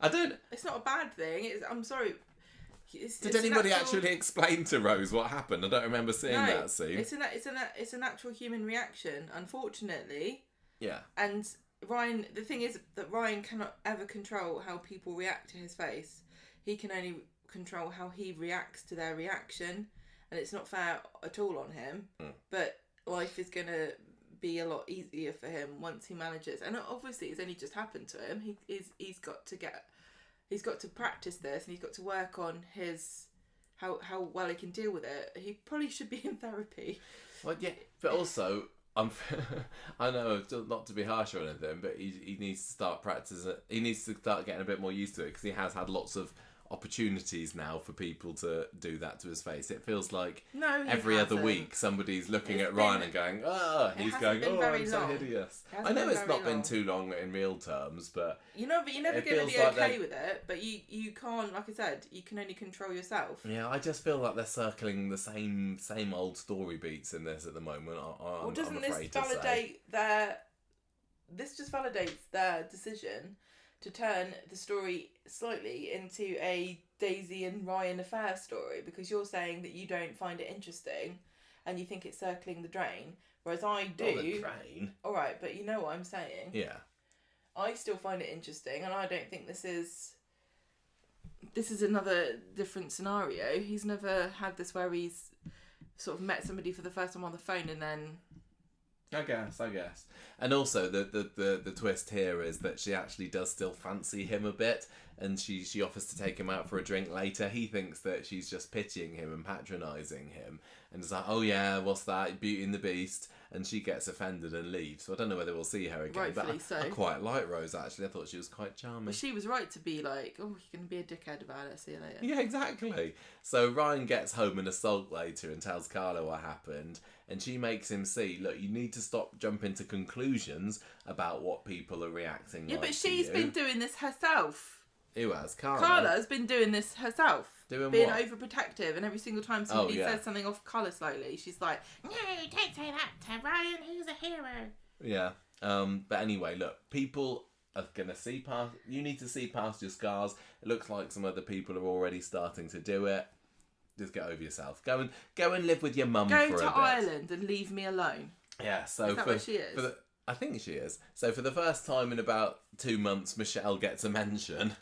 I don't. It's not a bad thing. I'm sorry. Did anybody actually explain to Rose what happened? I don't remember seeing that scene. It's a natural human reaction, unfortunately. Yeah. And Ryan, the thing is that Ryan cannot ever control how people react to his face. He can only control how he reacts to their reaction, and it's not fair at all on him. But life is gonna be a lot easier for him once he manages, and obviously it's only just happened to him. He's got to practice this, and he's got to work on his how well he can deal with it. He probably should be in therapy. Well, yeah, but also I know not to be harsh or anything, but he needs to start practicing. He needs to start getting a bit more used to it because he has had lots of opportunities now for people to do that to his face. It feels like every other week somebody's looking at Ryan and going, he's going, I'm so hideous. I know it's not been too long in real terms, but you're never going to be okay with it. But you can't, like I said, you can only control yourself. Yeah, I just feel like they're circling the same old story beats in this at the moment. Well, doesn't this validate this just validates their decision to turn the story slightly into a Daisy and Ryan affair story, because you're saying that you don't find it interesting and you think it's circling the drain, whereas I do. Not the drain. Alright, but you know what I'm saying. Yeah. I still find it interesting, and I don't think this is another different scenario. He's never had this where he's sort of met somebody for the first time on the phone and then I guess. And also the twist here is that she actually does still fancy him a bit, and she offers to take him out for a drink later. He thinks that she's just pitying him and patronising him, and it's like, oh yeah, what's that? Beauty and the Beast. And she gets offended and leaves. So I don't know whether we'll see her again. Rightfully but I so. quite like Rose, actually. I thought she was quite charming. But she was right to be like, oh, you're going to be a dickhead about it. See you later. Yeah, exactly. So Ryan gets home in a sulk later and tells Carla what happened. And she makes him see, look, you need to stop jumping to conclusions about what people are reacting Yeah, like but she's to been doing this herself. Who has? Carla? Carla's been doing this herself. Doing being what? overprotective, and every single time somebody says something off colour slightly, she's like, no, don't say that to Ryan, he's a hero. Yeah. But anyway, look, people are going to see past... You need to see past your scars. It looks like some other people are already starting to do it. Just get over yourself. Go and live with your mum for a bit. Go to Ireland and leave me alone. Yeah, so... Is that what she is? I think she is. So for the first time in about 2 months, Michelle gets a mention.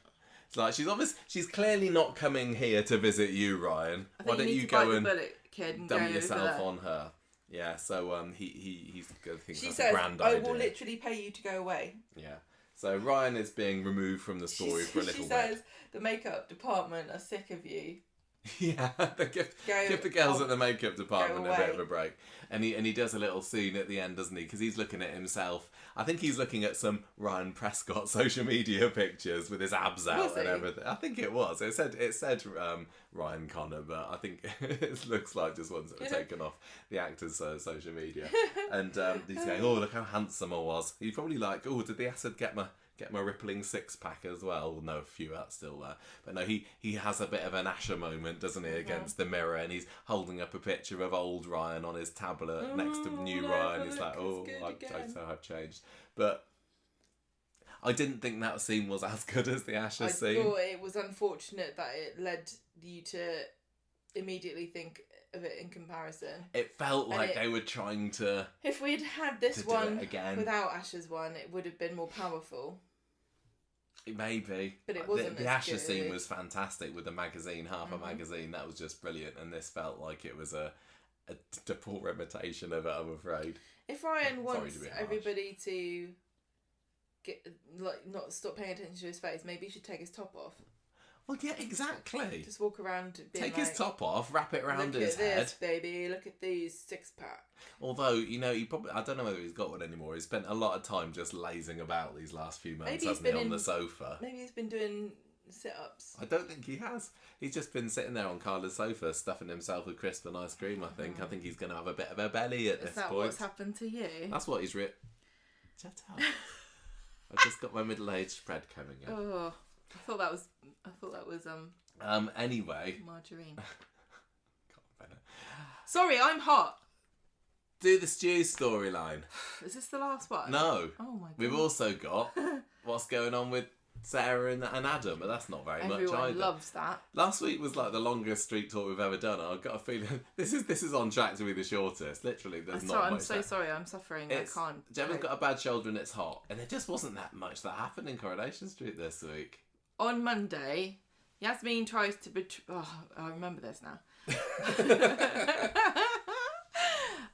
It's like, she's clearly not coming here to visit you, Ryan. Why don't you go and dump yourself on her? Yeah, so he's going to think she that's says, a grand idea. I will literally pay you to go away. Yeah. So Ryan is being removed from the story for a little bit. She says, the makeup department are sick of you. Yeah, give the girls at the makeup department a bit of a break. And he does a little scene at the end, doesn't he? Because he's looking at himself. I think he's looking at some Ryan Prescott social media pictures with his abs out and everything. I think it was. It said Ryan Connor, but I think it looks like just ones that were taken off the actor's social media. And he's going, oh, look how handsome I was. He's probably like, oh, did the acid get my rippling six-pack as well? No, a few that's still there. But no, he has a bit of an Asher moment, doesn't he, against the mirror, and he's holding up a picture of old Ryan on his tablet next to new Ryan. He's like, oh, I've changed. But I didn't think that scene was as good as the Asher scene. I thought it was unfortunate that it led you to immediately think of it in comparison. It felt like they were trying to... If we'd had this one without Asher's one, it would have been more powerful. Maybe. But it wasn't the Asher scene was fantastic with the magazine, half a magazine. That was just brilliant. And this felt like it was a poor imitation of it, I'm afraid. If Ryan wants everybody to get not stop paying attention to his face, maybe he should take his top off. Well, yeah, exactly. Just walk around being Take his top off, wrap it around his head. Look at this, baby. Look at these six-pack. Although, he probably... I don't know whether he's got one anymore. He's spent a lot of time just lazing about these last few months, hasn't he, on the sofa. Maybe he's been doing sit-ups. I don't think he has. He's just been sitting there on Carla's sofa, stuffing himself with crisp and ice cream, I think. I think he's going to have a bit of a belly at this point. Is that what's happened to you? That's what he's Shut up. I've just got my middle-aged spread coming in. Oh... I thought that was anyway. Margarine. Sorry, I'm hot. Do the stew storyline. Is this the last one? No. Oh my god. We've also got what's going on with Sarah and Adam, but that's not very much either. Everyone loves that. Last week was like the longest street talk we've ever done. I've got a feeling this is on track to be the shortest. Literally, there's not much. I'm so sorry. I'm suffering. I can't. Gemma's got a bad shoulder and it's hot, and there just wasn't that much that happened in Coronation Street this week. On Monday, Yasmin tries to betray... Oh, I remember this now.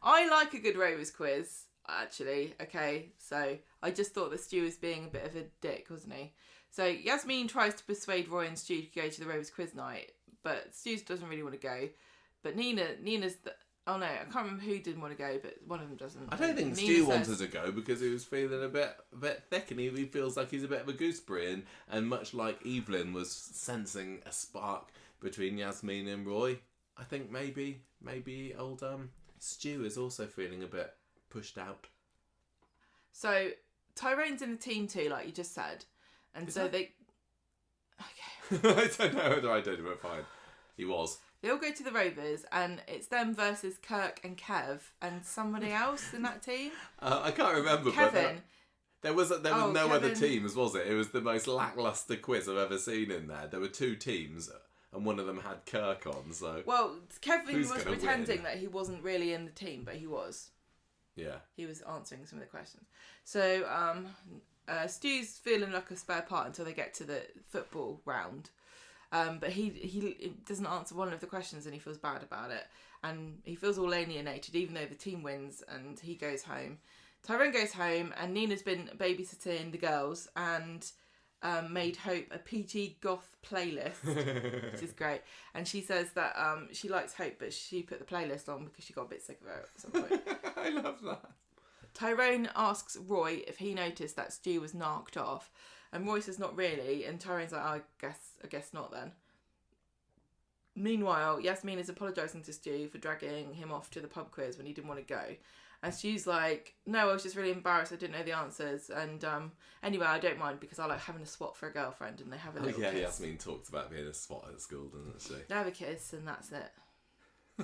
I like a good Rovers quiz, actually. Okay, so I just thought that Stu was being a bit of a dick, wasn't he? So Yasmin tries to persuade Roy and Stu to go to the Rovers quiz night, but Stu doesn't really want to go. But Nina's... Oh no, I can't remember who didn't want to go, but one of them doesn't. I don't think Stu wanted to go because he was feeling a bit thick, and he feels like he's a bit of a gooseberry, and much like Evelyn was sensing a spark between Yasmin and Roy. I think maybe old Stu is also feeling a bit pushed out. So Tyrone's in the team too, like you just said, and is so that... they. Okay. I don't know whether I did, but fine. He was. They all go to the Rovers, and it's them versus Kirk and Kev and somebody else in that team. I can't remember. Kevin. But there was no other teams, was it? It was the most lacklustre quiz I've ever seen in there. There were two teams, and one of them had Kirk on. So Kevin was pretending that he wasn't really in the team, but he was. Yeah. He was answering some of the questions. So Stu's feeling like a spare part until they get to the football round. But he doesn't answer one of the questions and he feels bad about it. And he feels all alienated, even though the team wins, and he goes home. Tyrone goes home, and Nina's been babysitting the girls and made Hope a PG goth playlist, which is great. And she says that she likes Hope, but she put the playlist on because she got a bit sick of her at some point. I love that. Tyrone asks Roy if he noticed that Stu was narked off, and Roy says not really, and Tyrone's like, I guess not then. Meanwhile, Yasmin is apologising to Stu for dragging him off to the pub quiz when he didn't want to go. And Stu's like, no, I was just really embarrassed, I didn't know the answers, and anyway, I don't mind because I like having a swat for a girlfriend, and they have a little kiss. Yasmin talks about being a swat at school, doesn't she? They have a kiss, and that's it.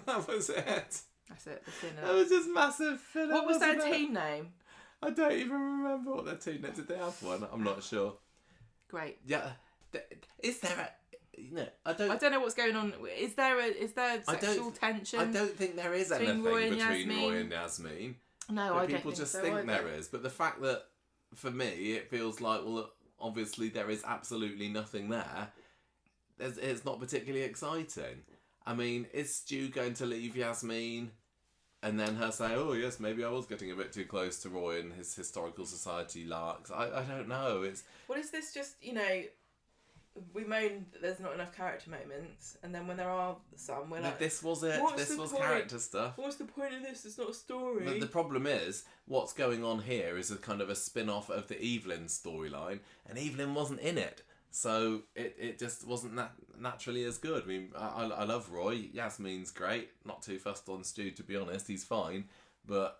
That was it. That's it. That was just massive filler. What was their team name? I don't even remember what their team name. Did they have one? I'm not sure. Great. Yeah. Is there a... I don't know what's going on. Is there sexual tension? I don't think there is anything between Roy and Yasmin. No, but I don't people think just so think either. there is. But the fact that, for me, it feels like, well, obviously there is absolutely nothing there. It's not particularly exciting. I mean, is Stu going to leave Yasmin and then her say, oh yes, maybe I was getting a bit too close to Roy and his historical society larks? I don't know. What is this just, we moan that there's not enough character moments, and then when there are some, we're like, this was it. This was point? Character stuff. What's the point of this? It's not a story. But the problem is, what's going on here is a kind of a spin-off of the Evelyn storyline, and Evelyn wasn't in it. So it just wasn't naturally as good. I mean, I love Roy. Yasmin's great. Not too fussed on Stu, to be honest. He's fine. But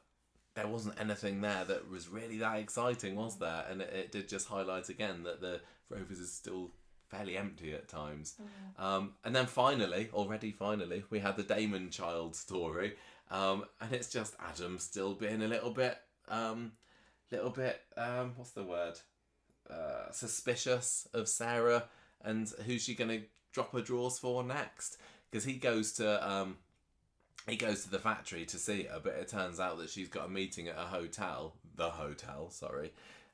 there wasn't anything there that was really that exciting, was there? And it did just highlight again that the Rovers is still fairly empty at times. And then finally, we had the Damon child story. And it's just Adam still being a little bit, what's the word? Suspicious of Sarah and who's she going to drop her drawers for next, because he goes to the factory to see her, but it turns out that she's got a meeting at the hotel,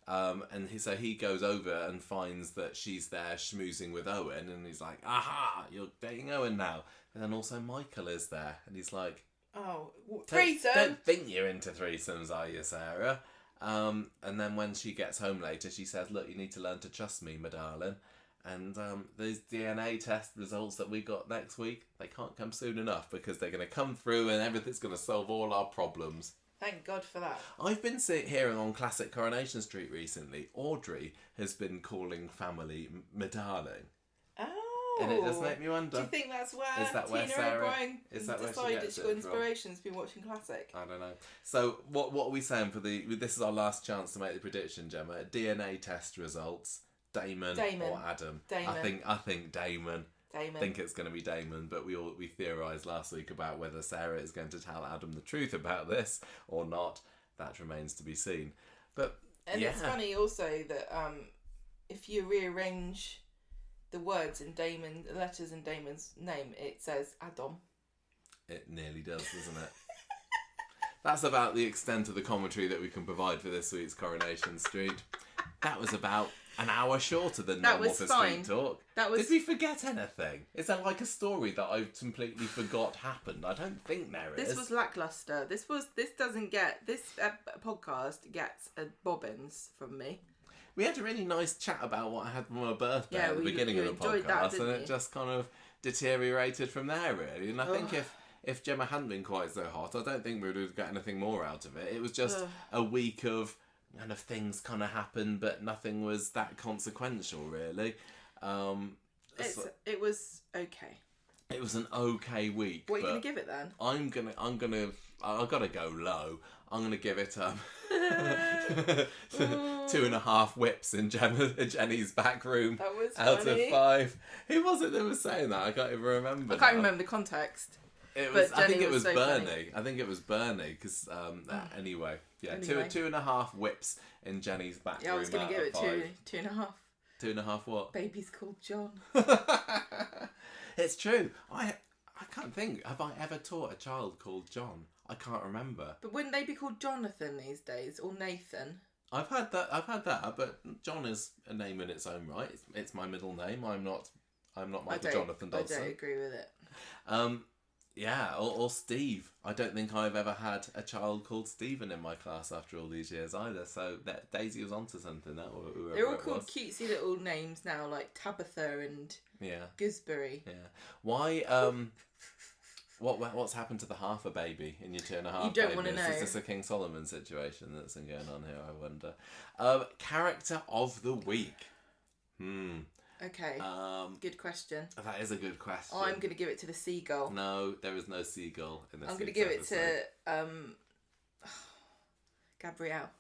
and so he goes over and finds that she's there schmoozing with Owen, and he's like, aha, you're dating Owen now. And then also Michael is there, and he's like, oh, threesome. Don't think you're into threesomes, are you, Sarah? And then when she gets home later, she says, look, you need to learn to trust me, my darling. And these DNA test results that we got next week, they can't come soon enough, because they're going to come through and everything's going to solve all our problems. Thank God for that. I've been hearing on Classic Coronation Street recently, Audrey has been calling family my darling. Oh. And it just made me wonder. Do you think that's where Tina O'Brien decided she got inspiration to be watching Classic? I don't know. So what are we saying for this is our last chance to make the prediction, Gemma. DNA test results, Damon. Or Adam? Damon. I think Damon. I think it's going to be Damon, but we theorised last week about whether Sarah is going to tell Adam the truth about this or not. That remains to be seen. But it's funny also that if you rearrange the words in the letters in Damon's name, it says Adam. It nearly does, doesn't it? That's about the extent of the commentary that we can provide for this week's Coronation Street. That was about an hour shorter than normal for Street Talk. Did we forget anything? Is there like a story that I completely forgot happened? I don't think there is. This was lackluster. This podcast gets a bobbins from me. We had a really nice chat about what I had for my birthday at the beginning of the podcast, and it just kind of deteriorated from there, really. And I think if Gemma hadn't been quite so hot, I don't think we would have got anything more out of it. It was just a week of kind of things kind of happened, but nothing was that consequential, really. It was okay. It was an okay week. What are you going to give it then? I've got to go low. I'm going to give it 2.5 whips in Jenny's back room. That was out funny. of 5. Who was it that was saying that? I can't even remember. I can't remember the context. I think it was Bernie. I think it was Bernie because anyway, yeah, anyway. 2.5 whips in Jenny's back room. Yeah, I was going to give it 2.5. 2.5 what? Baby's called John. It's true. I can't think. Have I ever taught a child called John? I can't remember. But wouldn't they be called Jonathan these days, or Nathan? I've had that, but John is a name in its own right. It's my middle name. I'm not I'm not Michael Jonathan Dodson. I don't agree with it. Yeah, or Steve. I don't think I've ever had a child called Stephen in my class after all these years either. So that Daisy was onto something. They're all called cutesy little names now, like Tabitha and Gooseberry. Yeah. Why? What's happened to the half a baby in your 2.5? You don't want to know. Is this a King Solomon situation that's been going on here? I wonder. Character of the week. Okay. Good question. That is a good question. I'm going to give it to the seagull. No, there is no seagull in this. I'm going to give it to Gabrielle.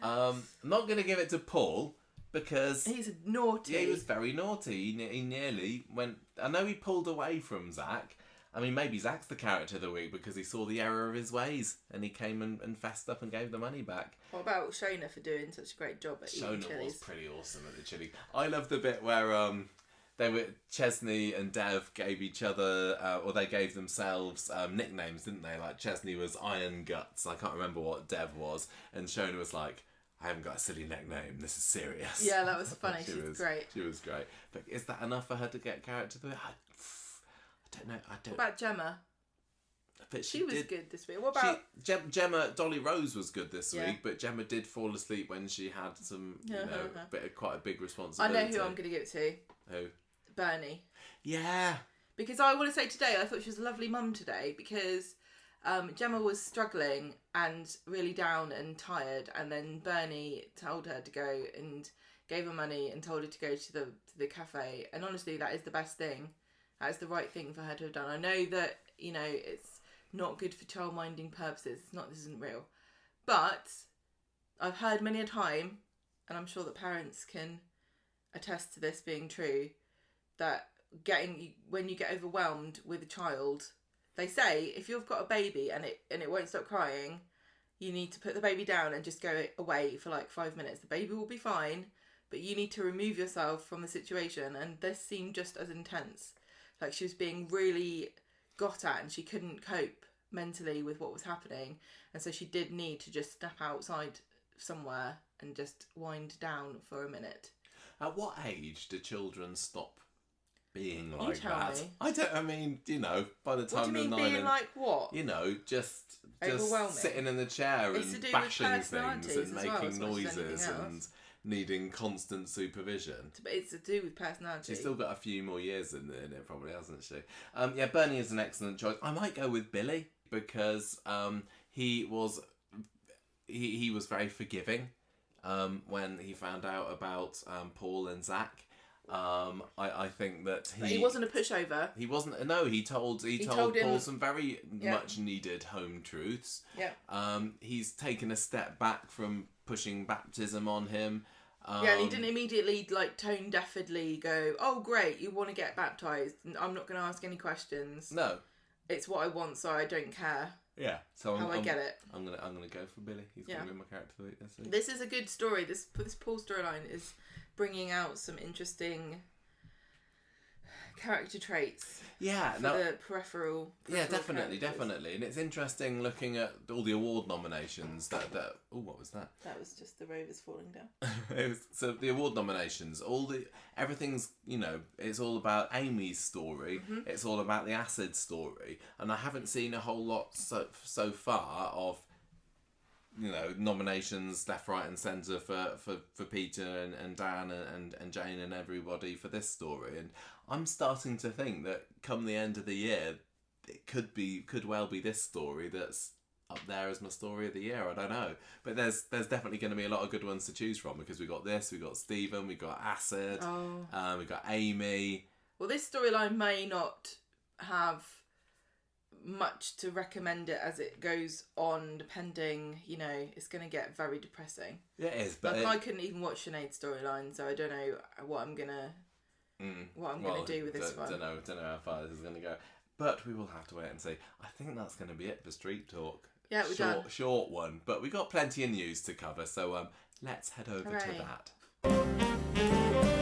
I'm not going to give it to Paul because he's naughty. Yeah, he was very naughty. He nearly went. I know he pulled away from Zach. I mean, maybe Zach's the character of the week because he saw the error of his ways and he came and fessed up and gave the money back. What about Shona for doing such a great job at eating chilies? Shona was pretty awesome at the chili. I love the bit where Chesney and Dev gave each other, or they gave themselves nicknames, didn't they? Like Chesney was Iron Guts. I can't remember what Dev was, and Shona was like, I haven't got a silly nickname. This is serious. Yeah, that was funny. She was great. She was great. But is that enough for her to get character? I don't know. What about Gemma? But she was good this week. What about Gemma? Dolly Rose was good this week, but Gemma did fall asleep when she had some, quite a big responsibility. I know who I'm going to give it to. Who? Bernie. Yeah. Because I want to say today, I thought she was a lovely mum today because Gemma was struggling and really down and tired, and then Bernie told her to go and gave her money and told her to go to the cafe. And honestly, that is the best thing. That is the right thing for her to have done. I know that, it's not good for child-minding purposes. This isn't real. But I've heard many a time, and I'm sure that parents can attest to this being true, that when you get overwhelmed with a child, they say if you've got a baby and it won't stop crying, you need to put the baby down and just go away for like 5 minutes. The baby will be fine, but you need to remove yourself from the situation. And this seemed just as intense. Like she was being really got at and she couldn't cope mentally with what was happening. And so she did need to just step outside somewhere and just wind down for a minute. At what age do children stop being You like tell that? me. I don't. I mean, by the time What do you mean they're 9 being like what? just Overwhelming. sitting in the chair It's to and do with bashing things personalities and as well, making as much as anything noises else. and needing constant supervision. It's to do with personality. She's still got a few more years in it, probably, hasn't she? Bernie is an excellent choice. I might go with Billy because he was very forgiving when he found out about Paul and Zach. I think that he wasn't a pushover. He wasn't. No, he told Paul some very much needed home truths. Yeah. He's taken a step back from pushing baptism on him. And he didn't immediately tone deafedly go, "Oh great, you want to get baptised? I'm not going to ask any questions. No, it's what I want, so I don't care." Yeah, so I get it. I'm gonna go for Billy. He's gonna be my character of the week this week. This is a good story. This Paul storyline is bringing out some interesting character traits. Yeah, for the peripheral. Yeah, definitely, and it's interesting looking at all the award nominations. What was that? That was just the Rovers falling down. So the award nominations, everything's it's all about Amy's story. Mm-hmm. It's all about the acid story, and I haven't seen a whole lot so far of nominations left, right, and centre for Peter and Dan and Jane and everybody for this story. And I'm starting to think that come the end of the year, it could well be this story that's up there as my story of the year. I don't know, but there's definitely going to be a lot of good ones to choose from because we got Stephen, we got Acid, we got Amy. Well, this storyline may not have much to recommend it as it goes on, depending, it's going to get very depressing. Yeah, it is, but I couldn't even watch Sinead's storyline, so I don't know what I'm gonna do with this one. Don't know how far this is gonna go, but we will have to wait and see. I think that's gonna be it for Street Talk. Yeah, we're done. Short one, but we got plenty of news to cover, so let's head over Hooray. to that.